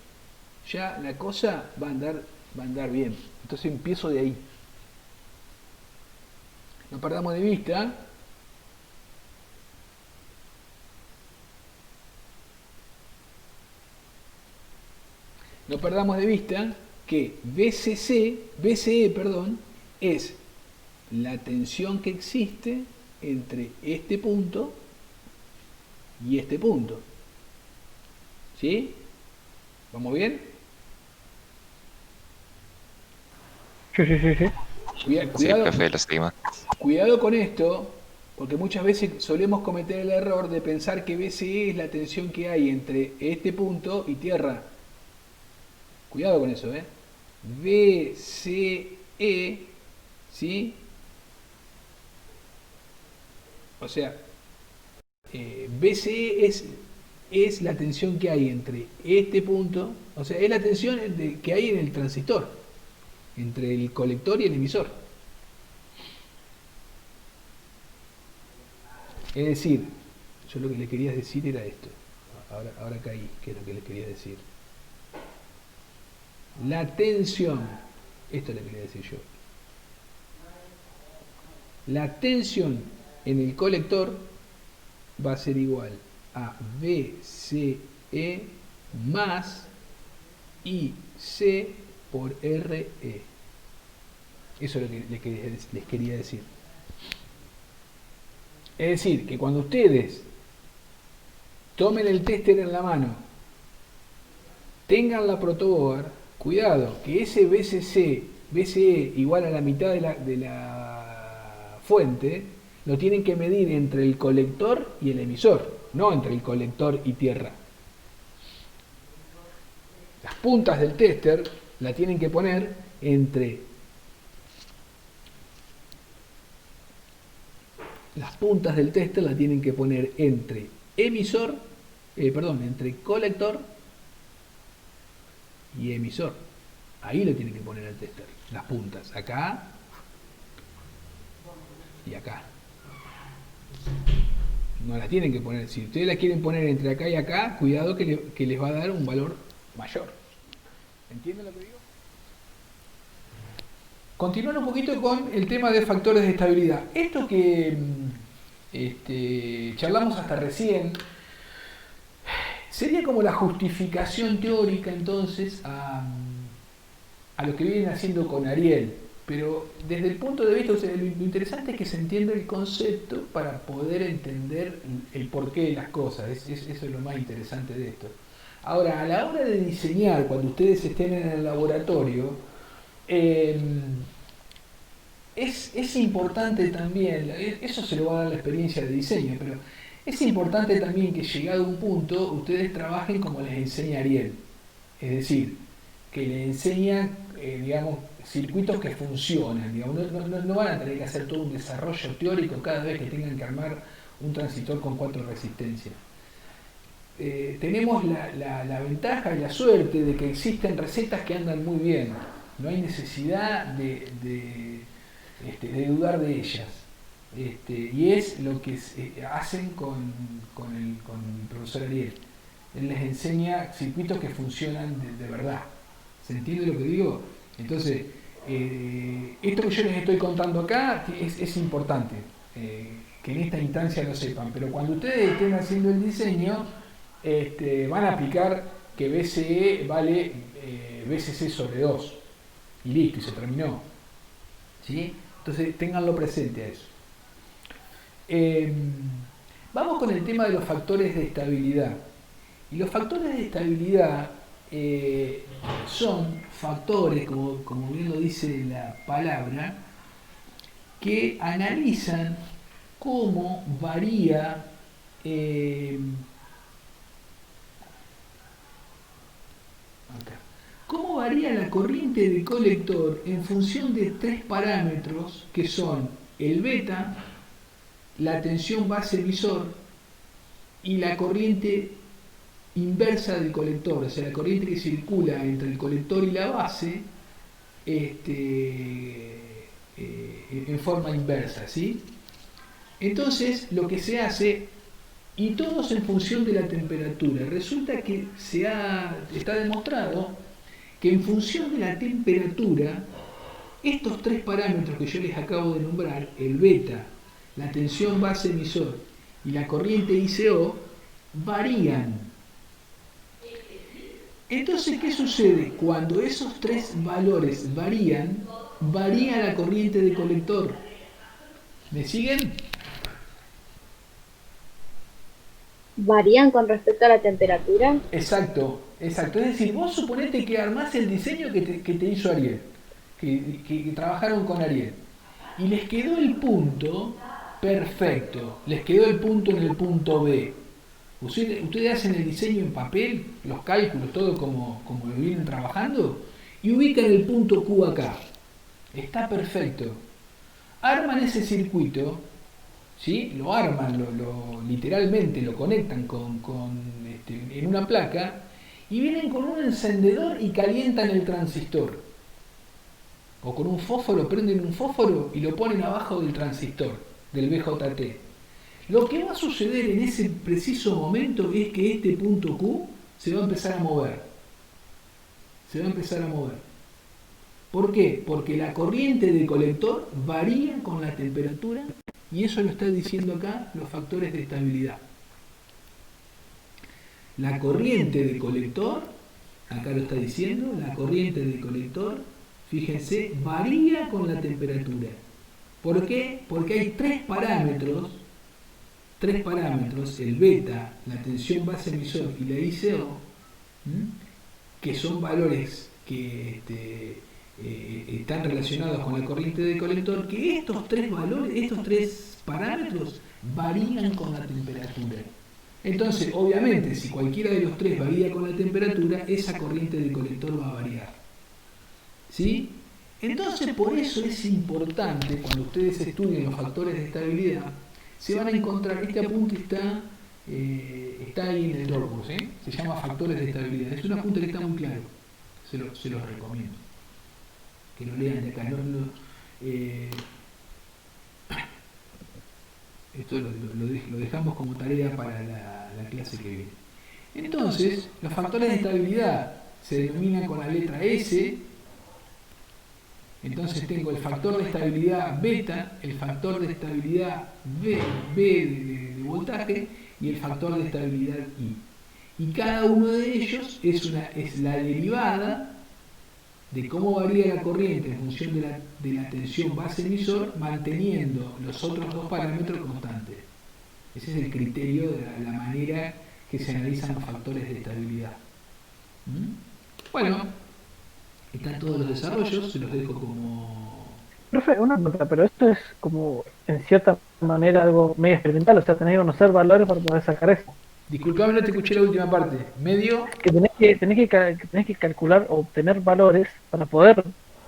ya la cosa va a andar bien. Entonces empiezo de ahí. No perdamos de vista que BCE, es la tensión que existe entre este punto y este punto. ¿Sí? ¿Vamos bien? Sí. Cuidado con esto, porque muchas veces solemos cometer el error de pensar que BCE es la tensión que hay entre este punto y tierra. Cuidado con eso, BCE, ¿sí? O sea, BCE es la tensión que hay entre este punto, o sea, es la tensión que hay en el transistor, entre el colector y el emisor. Es decir, yo lo que les quería decir era esto. Ahora caí, que es lo que les quería decir. La tensión, esto le quería decir yo. La tensión en el colector va a ser igual a BCE más IC por RE. Eso es lo que les quería decir. Es decir, que cuando ustedes tomen el tester en la mano, tengan la protoboard, cuidado, que ese BCE igual a la mitad de la fuente, lo tienen que medir entre el colector y el emisor, no entre el colector y tierra. Las puntas del tester la tienen que poner entre emisor, entre colector y emisor. Ahí lo tienen que poner el tester, las puntas, acá y acá. No la tienen que poner, si ustedes la quieren poner entre acá y acá, cuidado que les va a dar un valor mayor. ¿Entienden lo que digo? Continuando un poquito con el tema de factores de estabilidad. Esto que charlamos hasta recién sería como la justificación teórica entonces a lo que vienen haciendo con Ariel, pero desde el punto de vista, o sea, lo interesante es que se entienda el concepto para poder entender el porqué de las cosas. Eso es lo más interesante de esto. Ahora, a la hora de diseñar, cuando ustedes estén en el laboratorio, es importante también, eso se lo va a dar la experiencia de diseño, pero es importante también que llegado a un punto ustedes trabajen como les enseña Ariel, es decir, que les enseña, digamos, circuitos que funcionan, digamos, no van a tener que hacer todo un desarrollo teórico cada vez que tengan que armar un transistor con 4 resistencias. Tenemos la ventaja y la suerte de que existen recetas que andan muy bien, no hay necesidad de dudar de ellas, y es lo que hacen con el profesor Ariel. Él les enseña circuitos que funcionan de verdad. ¿Se entiende lo que digo? Entonces, esto que yo les estoy contando acá es importante que en esta instancia lo sepan, pero cuando ustedes estén haciendo el diseño, van a aplicar que BCE vale BCC sobre 2 y listo, y se terminó, ¿sí? Entonces ténganlo presente a eso. Vamos con el tema de los factores de estabilidad. Y los factores de estabilidad son factores, como bien lo dice la palabra, que analizan cómo varía ¿cómo varía la corriente de colector en función de 3 parámetros que son el beta, la tensión base emisor y la corriente inversa del colector, o sea, la corriente que circula entre el colector y la base en forma inversa, ¿sí? Entonces, lo que se hace, y todos en función de la temperatura, resulta que está demostrado que en función de la temperatura, estos 3 parámetros que yo les acabo de nombrar, el beta, la tensión base emisor y la corriente ICO, varían. Entonces, ¿qué sucede? Cuando esos 3 valores varían, varía la corriente de colector. ¿Me siguen? ¿Varían con respecto a la temperatura? Exacto. Es decir, vos suponete que armás el diseño que te hizo Ariel, que trabajaron con Ariel, y les quedó el punto perfecto, les quedó el punto en el punto B. Ustedes hacen el diseño en papel, los cálculos, todo como lo vienen trabajando, y ubican el punto Q acá. Está perfecto. Arman ese circuito, ¿sí? Lo arman, literalmente lo conectan en una placa, y vienen con un encendedor y calientan el transistor. O con un fósforo, prenden un fósforo y lo ponen abajo del transistor, del BJT. Lo que va a suceder en ese preciso momento es que este punto Q se va a empezar a mover. Se va a empezar a mover. ¿Por qué? Porque la corriente del colector varía con la temperatura, y eso lo está diciendo acá los factores de estabilidad. La corriente del colector acá lo está diciendo, la corriente del colector, fíjense, varía con la temperatura. ¿Por qué? Porque hay tres parámetros, el beta, la tensión base emisor y la ICO, que son valores que están relacionados con la corriente de colector, que estos tres parámetros varían con la temperatura. Entonces, obviamente, si cualquiera de los tres varía con la temperatura, esa corriente de colector va a variar. ¿Sí? Entonces, por eso es importante, cuando ustedes estudien los factores de estabilidad, se van a encontrar, este apunte está ahí en el Dropbox, se llama factores de estabilidad. Es un apunte que está muy claro, se los recomiendo. Que lo lean de acá. Esto lo dejamos como tarea para la clase que viene. Entonces, los factores de estabilidad se denominan con la letra S. Entonces tengo el factor de estabilidad beta, el factor de estabilidad B de voltaje y el factor de estabilidad I. Y cada uno de ellos es la derivada de cómo varía la corriente en función de la tensión base emisor, manteniendo los otros dos parámetros constantes. Ese es el criterio de la manera que se analizan los factores de estabilidad. Bueno, están todos los desarrollos, se los dejo como... Profe, una pregunta, pero esto es como, en cierta manera, algo medio experimental, o sea, tenés que conocer valores para poder sacar eso. Disculpame, no te escuché la última parte. Medio... Que tenés que calcular o obtener valores para poder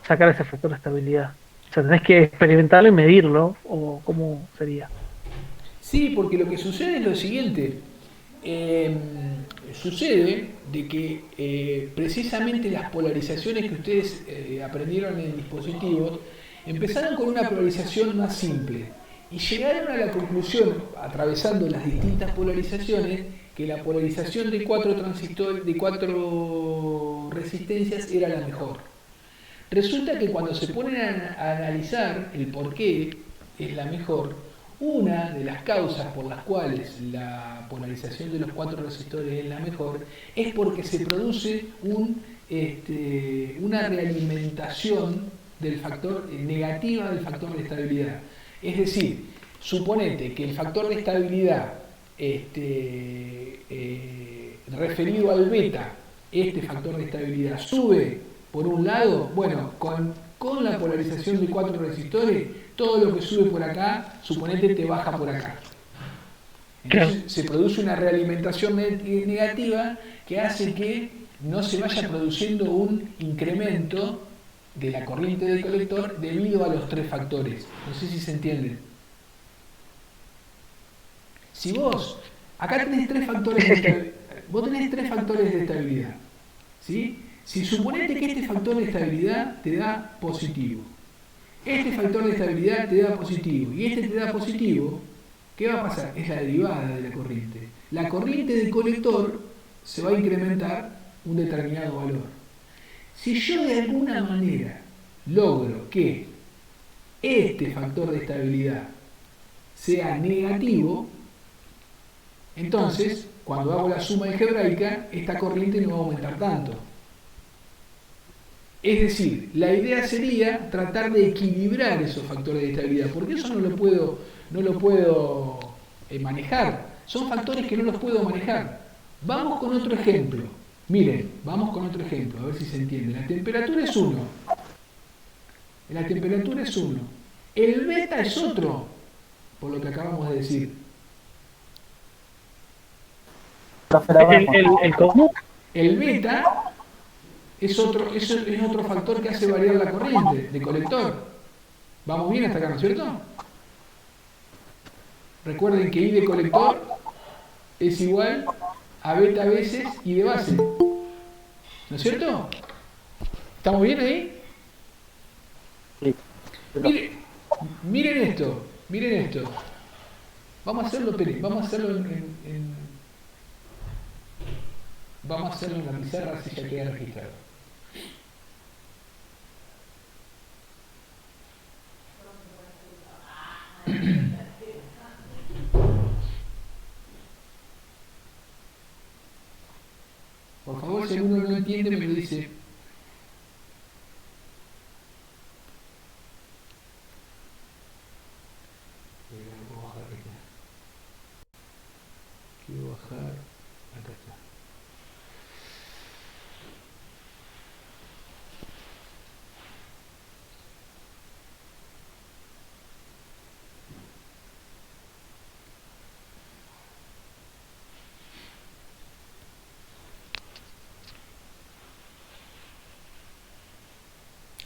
sacar ese factor de estabilidad. O sea, tenés que experimentarlo y medirlo, o cómo sería. Sí, porque lo que sucede es lo siguiente. Sucede de que precisamente las polarizaciones que ustedes aprendieron en dispositivos empezaron con una polarización más simple y llegaron a la conclusión, atravesando las distintas polarizaciones, que la polarización de 4 transistores, de 4 resistencias era la mejor. Resulta que cuando se ponen a analizar el por qué es la mejor, una de las causas por las cuales la polarización de los 4 resistores es la mejor es porque se produce una realimentación del factor negativa del factor de estabilidad. Es decir, suponete que el factor de estabilidad referido al beta, este factor de estabilidad sube por un lado, bueno, con la polarización de 4 resistores, todo lo que sube por acá, suponete te baja por acá. Entonces se produce una realimentación negativa que hace que no se vaya produciendo un incremento de la corriente del colector debido a los 3 factores. No sé si se entiende. Si vos, acá tenés 3 factores de estabilidad, vos tenés 3 factores de estabilidad, ¿sí? Si suponete que este factor de estabilidad te da positivo, este factor de estabilidad te da positivo y este te da positivo, ¿qué va a pasar? Es la derivada de la corriente. La corriente del colector se va a incrementar un determinado valor. Si yo de alguna manera logro que este factor de estabilidad sea negativo, entonces, cuando hago la suma algebraica, esta corriente no va a aumentar tanto. Es decir, la idea sería tratar de equilibrar esos factores de estabilidad, porque eso no lo puedo manejar. Son factores que no los puedo manejar. Vamos con otro ejemplo. Miren, vamos con otro ejemplo, a ver si se entiende. La temperatura es 1. La temperatura es 1. El beta es otro, por lo que acabamos de decir. El común. El beta es otro factor que hace variar la corriente de colector. ¿Vamos bien hasta acá, no es cierto? Recuerden que I de colector es igual a beta veces I de base. ¿No es cierto? ¿Estamos bien ahí? Sí. Miren esto. Vamos a hacerlo en la pizarra si ya queda registrado. Por favor, si alguno no entiende, corriente me lo dice. Vamos a bajar acá. Quiero bajar. Acá está.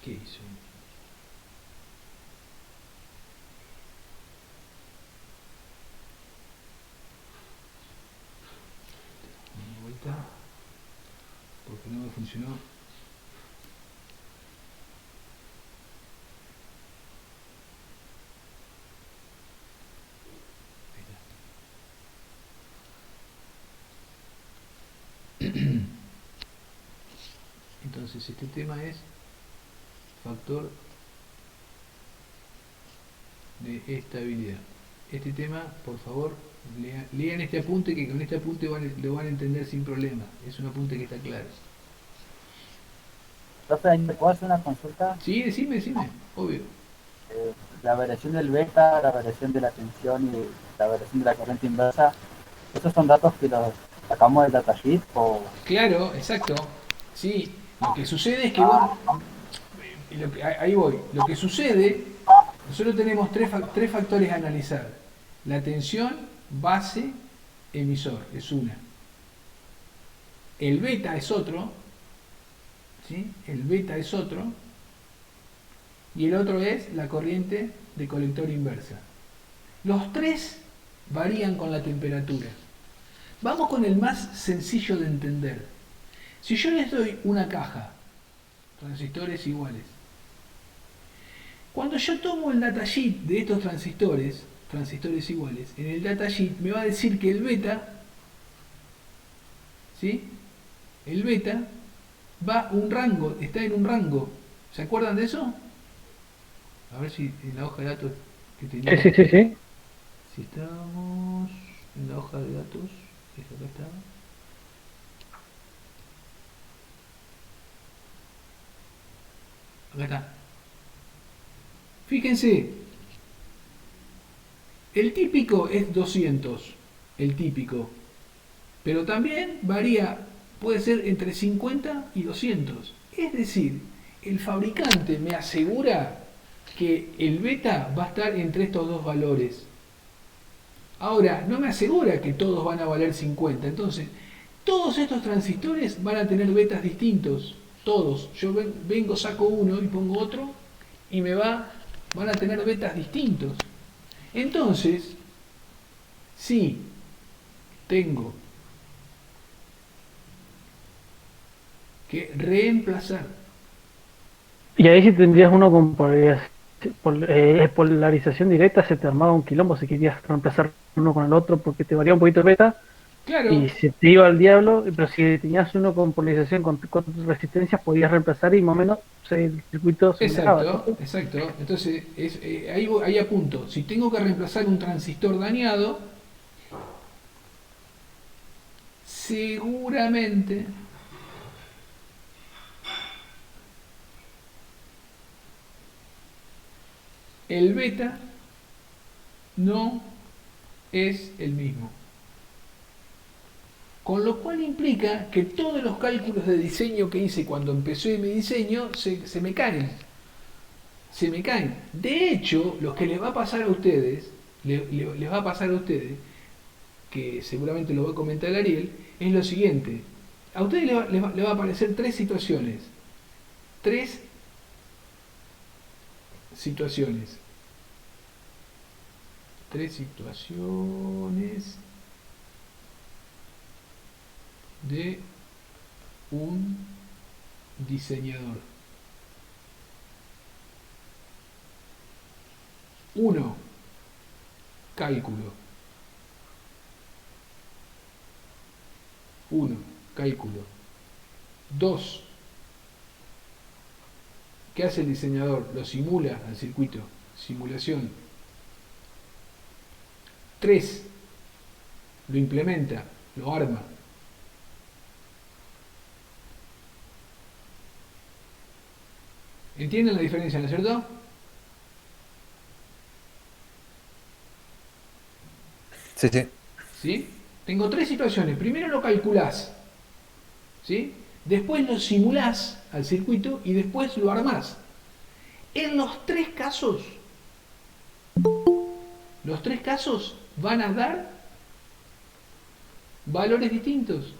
¿Qué hizo? Una vuelta. Porque no me funcionó. Ahí está. Entonces este tema es factor de estabilidad. Este tema, por favor, lean este apunte, que con este apunte lo van a entender sin problema. Es un apunte que está claro. Profe, ¿me puedo hacer una consulta? Sí, decime, obvio. La variación del beta, la variación de la tensión y la variación de la corriente inversa, ¿esos son datos que los sacamos del datasheet o...? Claro, exacto. Sí, lo que sucede es que ahí voy. Lo que sucede, nosotros tenemos tres factores a analizar. La tensión, base, emisor, es una. El beta es otro, ¿sí? El beta es otro. Y el otro es la corriente de colector inversa. Los tres varían con la temperatura. Vamos con el más sencillo de entender. Si yo les doy una caja, transistores iguales, cuando yo tomo el datasheet de estos transistores iguales, en el datasheet me va a decir que el beta, ¿sí? El beta va un rango, está en un rango. ¿Se acuerdan de eso? A ver si en la hoja de datos que tenía. Sí. Si estamos en la hoja de datos, esta acá está. Acá está. Fíjense, el típico es 200, el típico, pero también varía, puede ser entre 50 y 200. Es decir, el fabricante me asegura que el beta va a estar entre estos dos valores. Ahora, no me asegura que todos van a valer 50, entonces todos estos transistores van a tener betas distintos, todos. Yo vengo, saco uno y pongo otro y van a tener betas distintos. Entonces, si tengo que reemplazar. Y ahí si tendrías uno con polarización directa, se te armaba un quilombo si querías reemplazar uno con el otro porque te varía un poquito el beta. Claro. Y se te iba al diablo, pero si tenías uno con polarización con resistencias, podías reemplazar y más o menos el circuito se manejaba. Exacto. Entonces, ahí apunto. Si tengo que reemplazar un transistor dañado, seguramente el beta no es el mismo. Con lo cual implica que todos los cálculos de diseño que hice cuando empecé mi diseño se me caen. Se me caen. De hecho, lo que les va a pasar a ustedes, les va a pasar a ustedes, que seguramente lo va a comentar Ariel, es lo siguiente. A ustedes les va a aparecer tres situaciones. Tres situaciones de un diseñador. 1. Cálculo. 2. ¿Qué hace el diseñador? Lo simula al circuito. Simulación. 3. Lo implementa, lo arma. ¿Entienden la diferencia, no es cierto? Sí, sí. ¿Sí? Tengo tres situaciones. Primero lo calculás, ¿sí? Después lo simulás al circuito y después lo armás. En los tres casos van a dar valores distintos.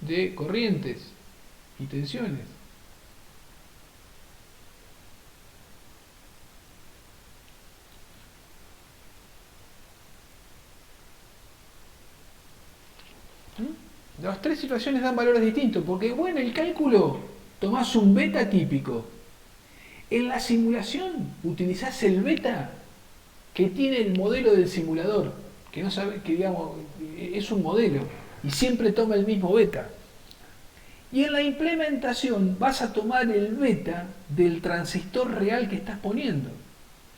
De corrientes y tensiones. Las tres situaciones dan valores distintos, porque bueno, el cálculo tomás un beta típico. En la simulación utilizás el beta que tiene el modelo del simulador, que no sabe, que digamos, es un modelo, y siempre toma el mismo beta. Y en la implementación vas a tomar el beta del transistor real que estás poniendo.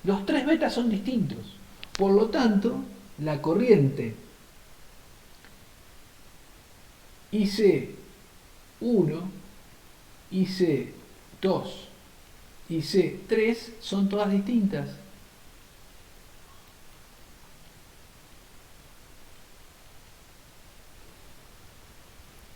Los tres betas son distintos. Por lo tanto, la corriente IC1, IC2, IC3 son todas distintas.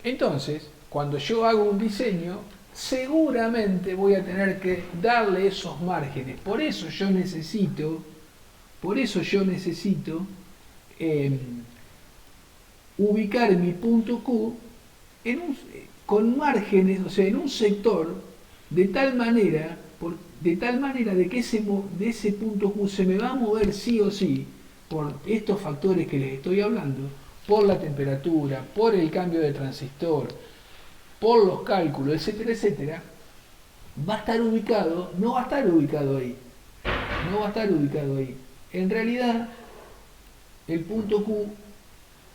Entonces, cuando yo hago un diseño, seguramente voy a tener que darle esos márgenes. Por eso yo necesito ubicar mi punto Q con márgenes, o sea, en un sector, de tal manera de que de ese punto Q se me va a mover sí o sí, por estos factores que les estoy hablando, por la temperatura, por el cambio de transistor, por los cálculos, etcétera, etcétera, va a estar ubicado, no va a estar ubicado ahí. No va a estar ubicado ahí. En realidad, el punto Q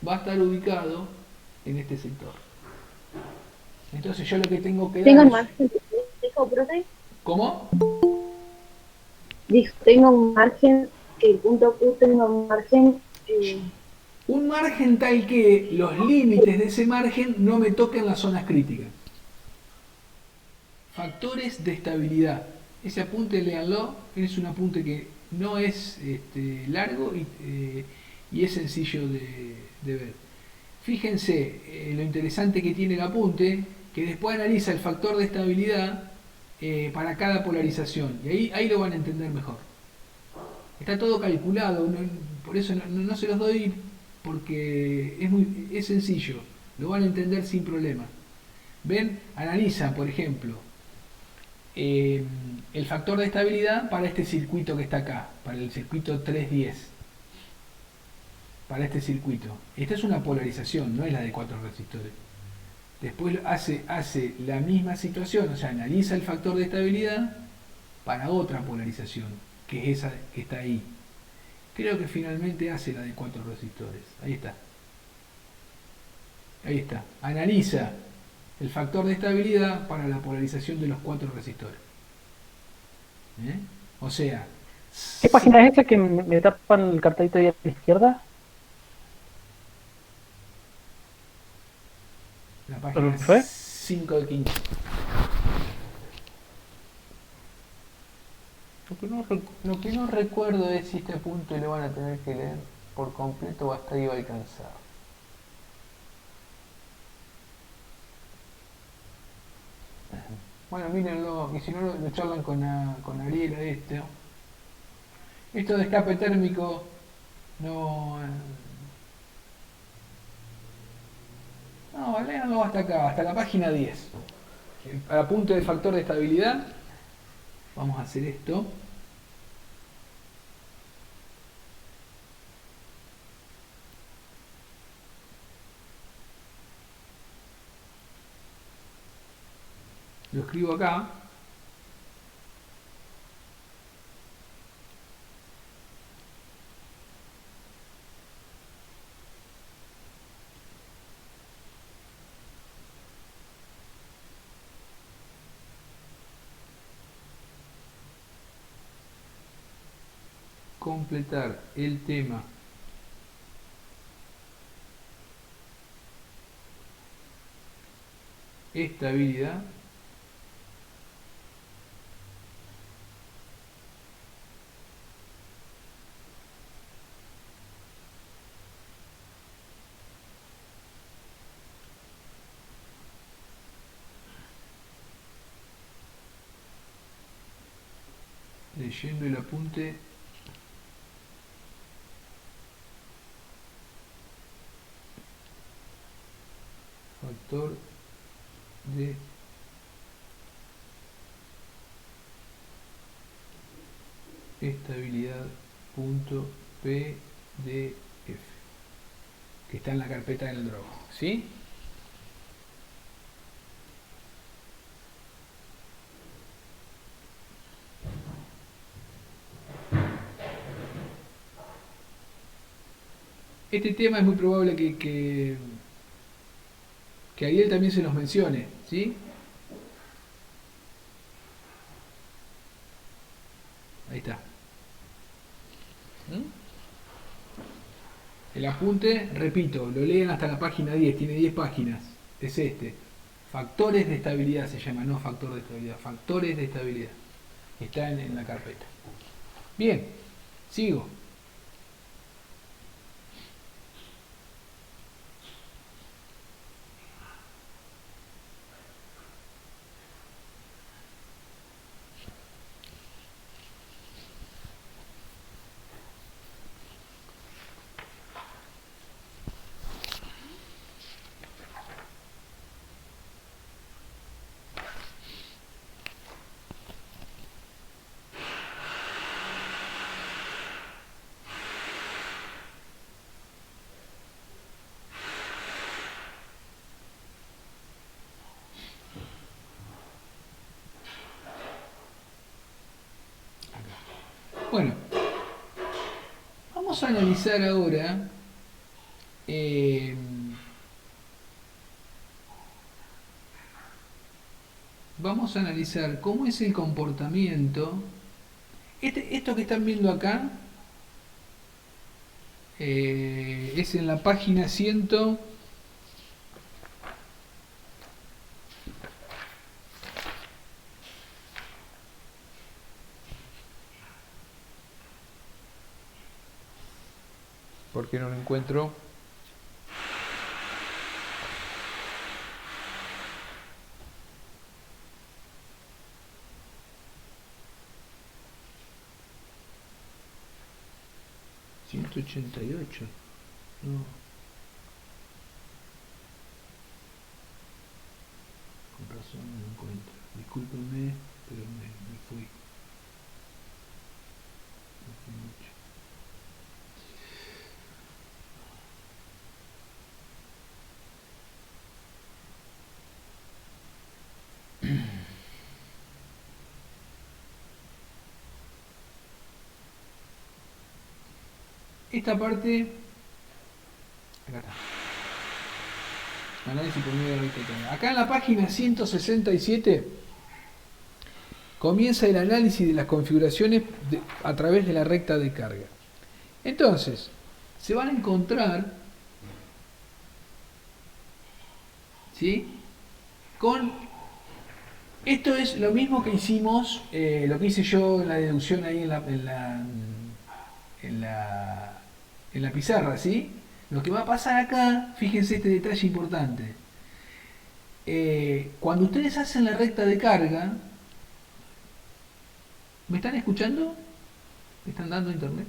va a estar ubicado en este sector. Entonces yo lo que tengo que ¿Tengo dar un es... margen? ¿Dijo, profe? ¿Cómo? Dijo, tengo un margen, que el punto Q tenga un margen. Un margen tal que los límites de ese margen no me toquen las zonas críticas. Factores de estabilidad. Ese apunte, léanlo, es un apunte que no es largo y es sencillo de ver. Fíjense lo interesante que tiene el apunte, que después analiza el factor de estabilidad para cada polarización. Y ahí lo van a entender mejor. Está todo calculado, por eso no se los doy porque es sencillo, lo van a entender sin problema. ¿Ven? Analizan, por ejemplo, el factor de estabilidad para este circuito que está acá, para el circuito 310. Para este circuito. Esta es una polarización, no es la de 4 resistores. Después hace la misma situación, o sea, analiza el factor de estabilidad para otra polarización, que es esa que está ahí. Creo que finalmente hace la de 4 resistores. Ahí está. Ahí está. Analiza el factor de estabilidad para la polarización de los 4 resistores. O sea... ¿Qué página es esa que me tapan el cartelito ahí a la izquierda? La página ¿Fue? 5 de 15. Lo que no recuerdo es si este punto lo van a tener que leer por completo o hasta ahí va a alcanzar. Bueno, mírenlo, y si no lo charlan con Ariela Esto de escape térmico no... No, léanlo hasta acá, hasta la página 10. Al apunte del factor de estabilidad, vamos a hacer esto. Lo escribo acá. Completar el tema estabilidad leyendo el apunte factor de estabilidad punto PDF que está en la carpeta del Drop, ¿sí? Este tema es muy probable que Ariel también se los mencione, ¿sí? Ahí está. ¿Mm? El apunte, repito, lo leen hasta la página 10, tiene 10 páginas. Es este. Factores de estabilidad se llama, no factor de estabilidad, factores de estabilidad. Está en la carpeta. Bien, sigo. Bueno, vamos a analizar ahora vamos a analizar cómo es el comportamiento. Esto que están viendo acá es en la página 100. ¿Por qué no lo encuentro? ¿188? No. Con razón no lo encuentro. Discúlpenme, pero me fui. Me fui mucho. Esta parte, acá está. Análisis por medio de la recta de carga. Acá en la página 167 comienza el análisis de las configuraciones a través de la recta de carga. Entonces, se van a encontrar, ¿sí?, con... Esto es lo mismo que hicimos, lo que hice yo en la deducción ahí en la pizarra, ¿sí? Lo que va a pasar acá, fíjense este detalle importante. Cuando ustedes hacen la recta de carga, ¿me están escuchando? ¿Me están dando internet?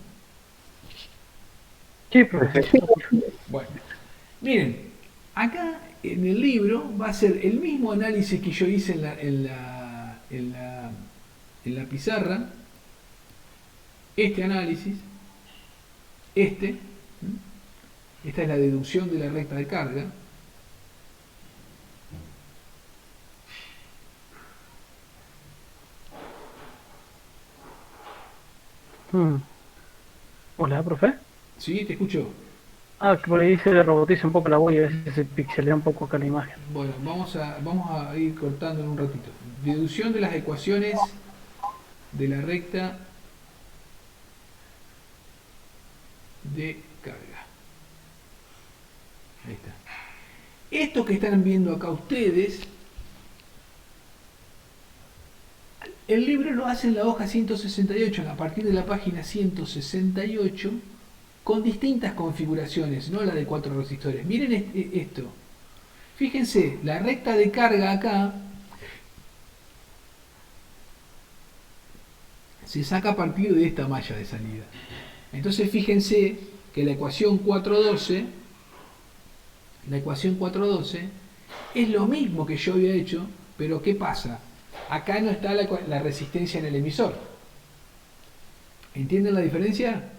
Sí, profesor. Bueno, miren, acá en el libro va a ser el mismo análisis que yo hice en la pizarra, este análisis, esta es la deducción de la recta de carga. Hola, profe. Sí, te escucho. Ah, que por ahí se robotiza un poco la voz y a veces se pixelea un poco acá la imagen. Bueno, vamos a ir cortando en un ratito. Deducción de las ecuaciones de la recta de carga. Ahí está. Esto que están viendo acá ustedes El libro lo hace en la hoja 168, a partir de la página 168, con distintas configuraciones, no la de 4 resistores. Miren esto. Fíjense, la recta de carga acá se saca a partir de esta malla de salida. Entonces fíjense que la ecuación 412 es lo mismo que yo había hecho, pero ¿qué pasa? Acá no está la resistencia en el emisor. ¿Entienden la diferencia?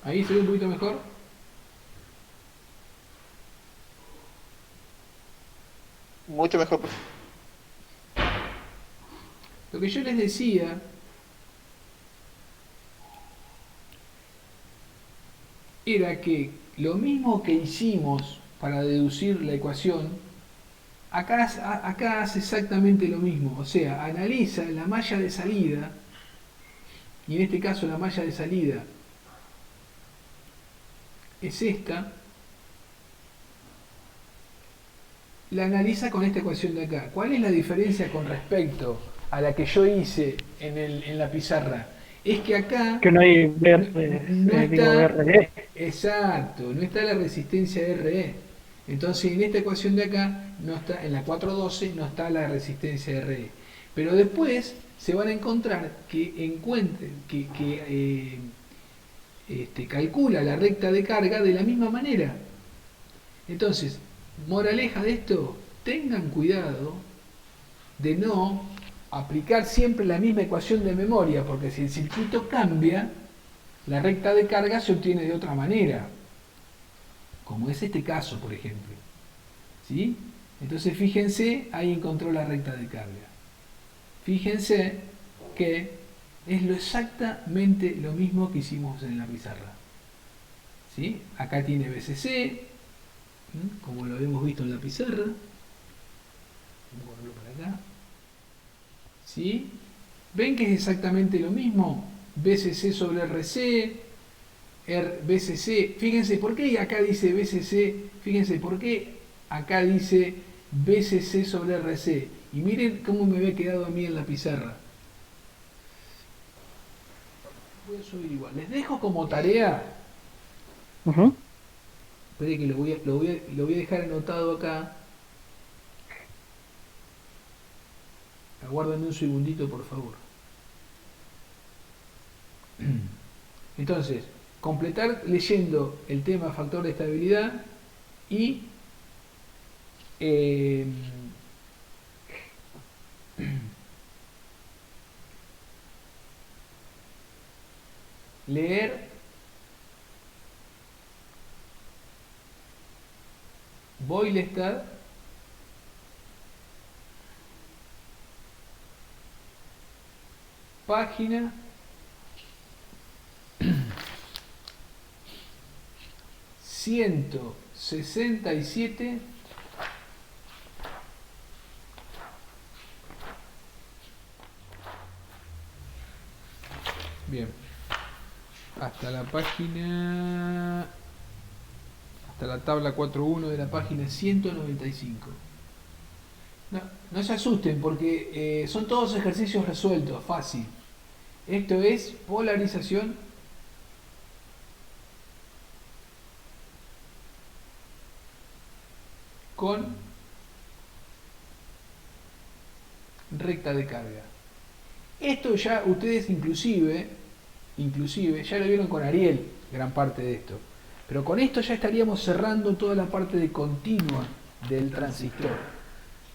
¿Ahí se ve un poquito mejor? Mucho mejor. Lo que yo les decía era que lo mismo que hicimos para deducir la ecuación, acá hace exactamente lo mismo. O sea, analiza la malla de salida, y en este caso la malla de salida es esta, la analiza con esta ecuación de acá. ¿Cuál es la diferencia con respecto a la que yo hice en la pizarra? Es que acá Que no hay no está, RE. exacto, no está la resistencia RE. Entonces en esta ecuación de acá, no está, en la 412 no está la resistencia RE. Pero después se van a encontrar que calcula la recta de carga de la misma manera. Entonces, moraleja de esto, tengan cuidado de no aplicar siempre la misma ecuación de memoria, porque si el circuito cambia, la recta de carga se obtiene de otra manera, como es este caso, por ejemplo. ¿Sí? Entonces fíjense, ahí encontró la recta de carga. Fíjense que es exactamente lo mismo que hicimos en la pizarra. ¿Sí? Acá tiene BCC, como lo habíamos visto en la pizarra. Vamos a ponerlo para acá. ¿Sí? ¿Ven que es exactamente lo mismo? BCC sobre RC, BCC. Fíjense, ¿por qué acá dice BCC? Fíjense, ¿por qué acá dice BCC sobre RC? Y miren cómo me había quedado a mí en la pizarra. Voy a subir igual. Les dejo como tarea. Esperen que lo voy a dejar anotado acá. Aguárdenme un segundito, por favor. Entonces, completar leyendo el tema factor de estabilidad y leer Boylestad página 167. Bien, hasta la página, hasta la tabla 4.1 de la página 195. No se asusten porque son todos ejercicios resueltos, fácil. Esto es polarización con recta de carga. Esto ya ustedes inclusive ya lo vieron con Ariel, gran parte de esto. Pero con esto ya estaríamos cerrando toda la parte de continua del transistor.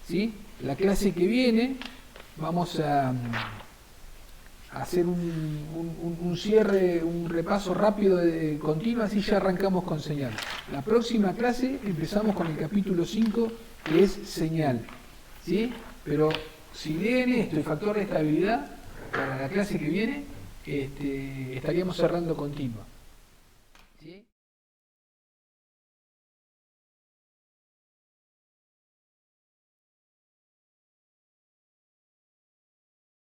¿Sí? La clase que viene vamos a hacer un cierre, un repaso rápido de continua, así ya arrancamos con señal. La próxima clase empezamos con el capítulo 5, que es señal. ¿Sí? Pero si leen esto, el factor de estabilidad, para la clase que viene, estaríamos cerrando continua.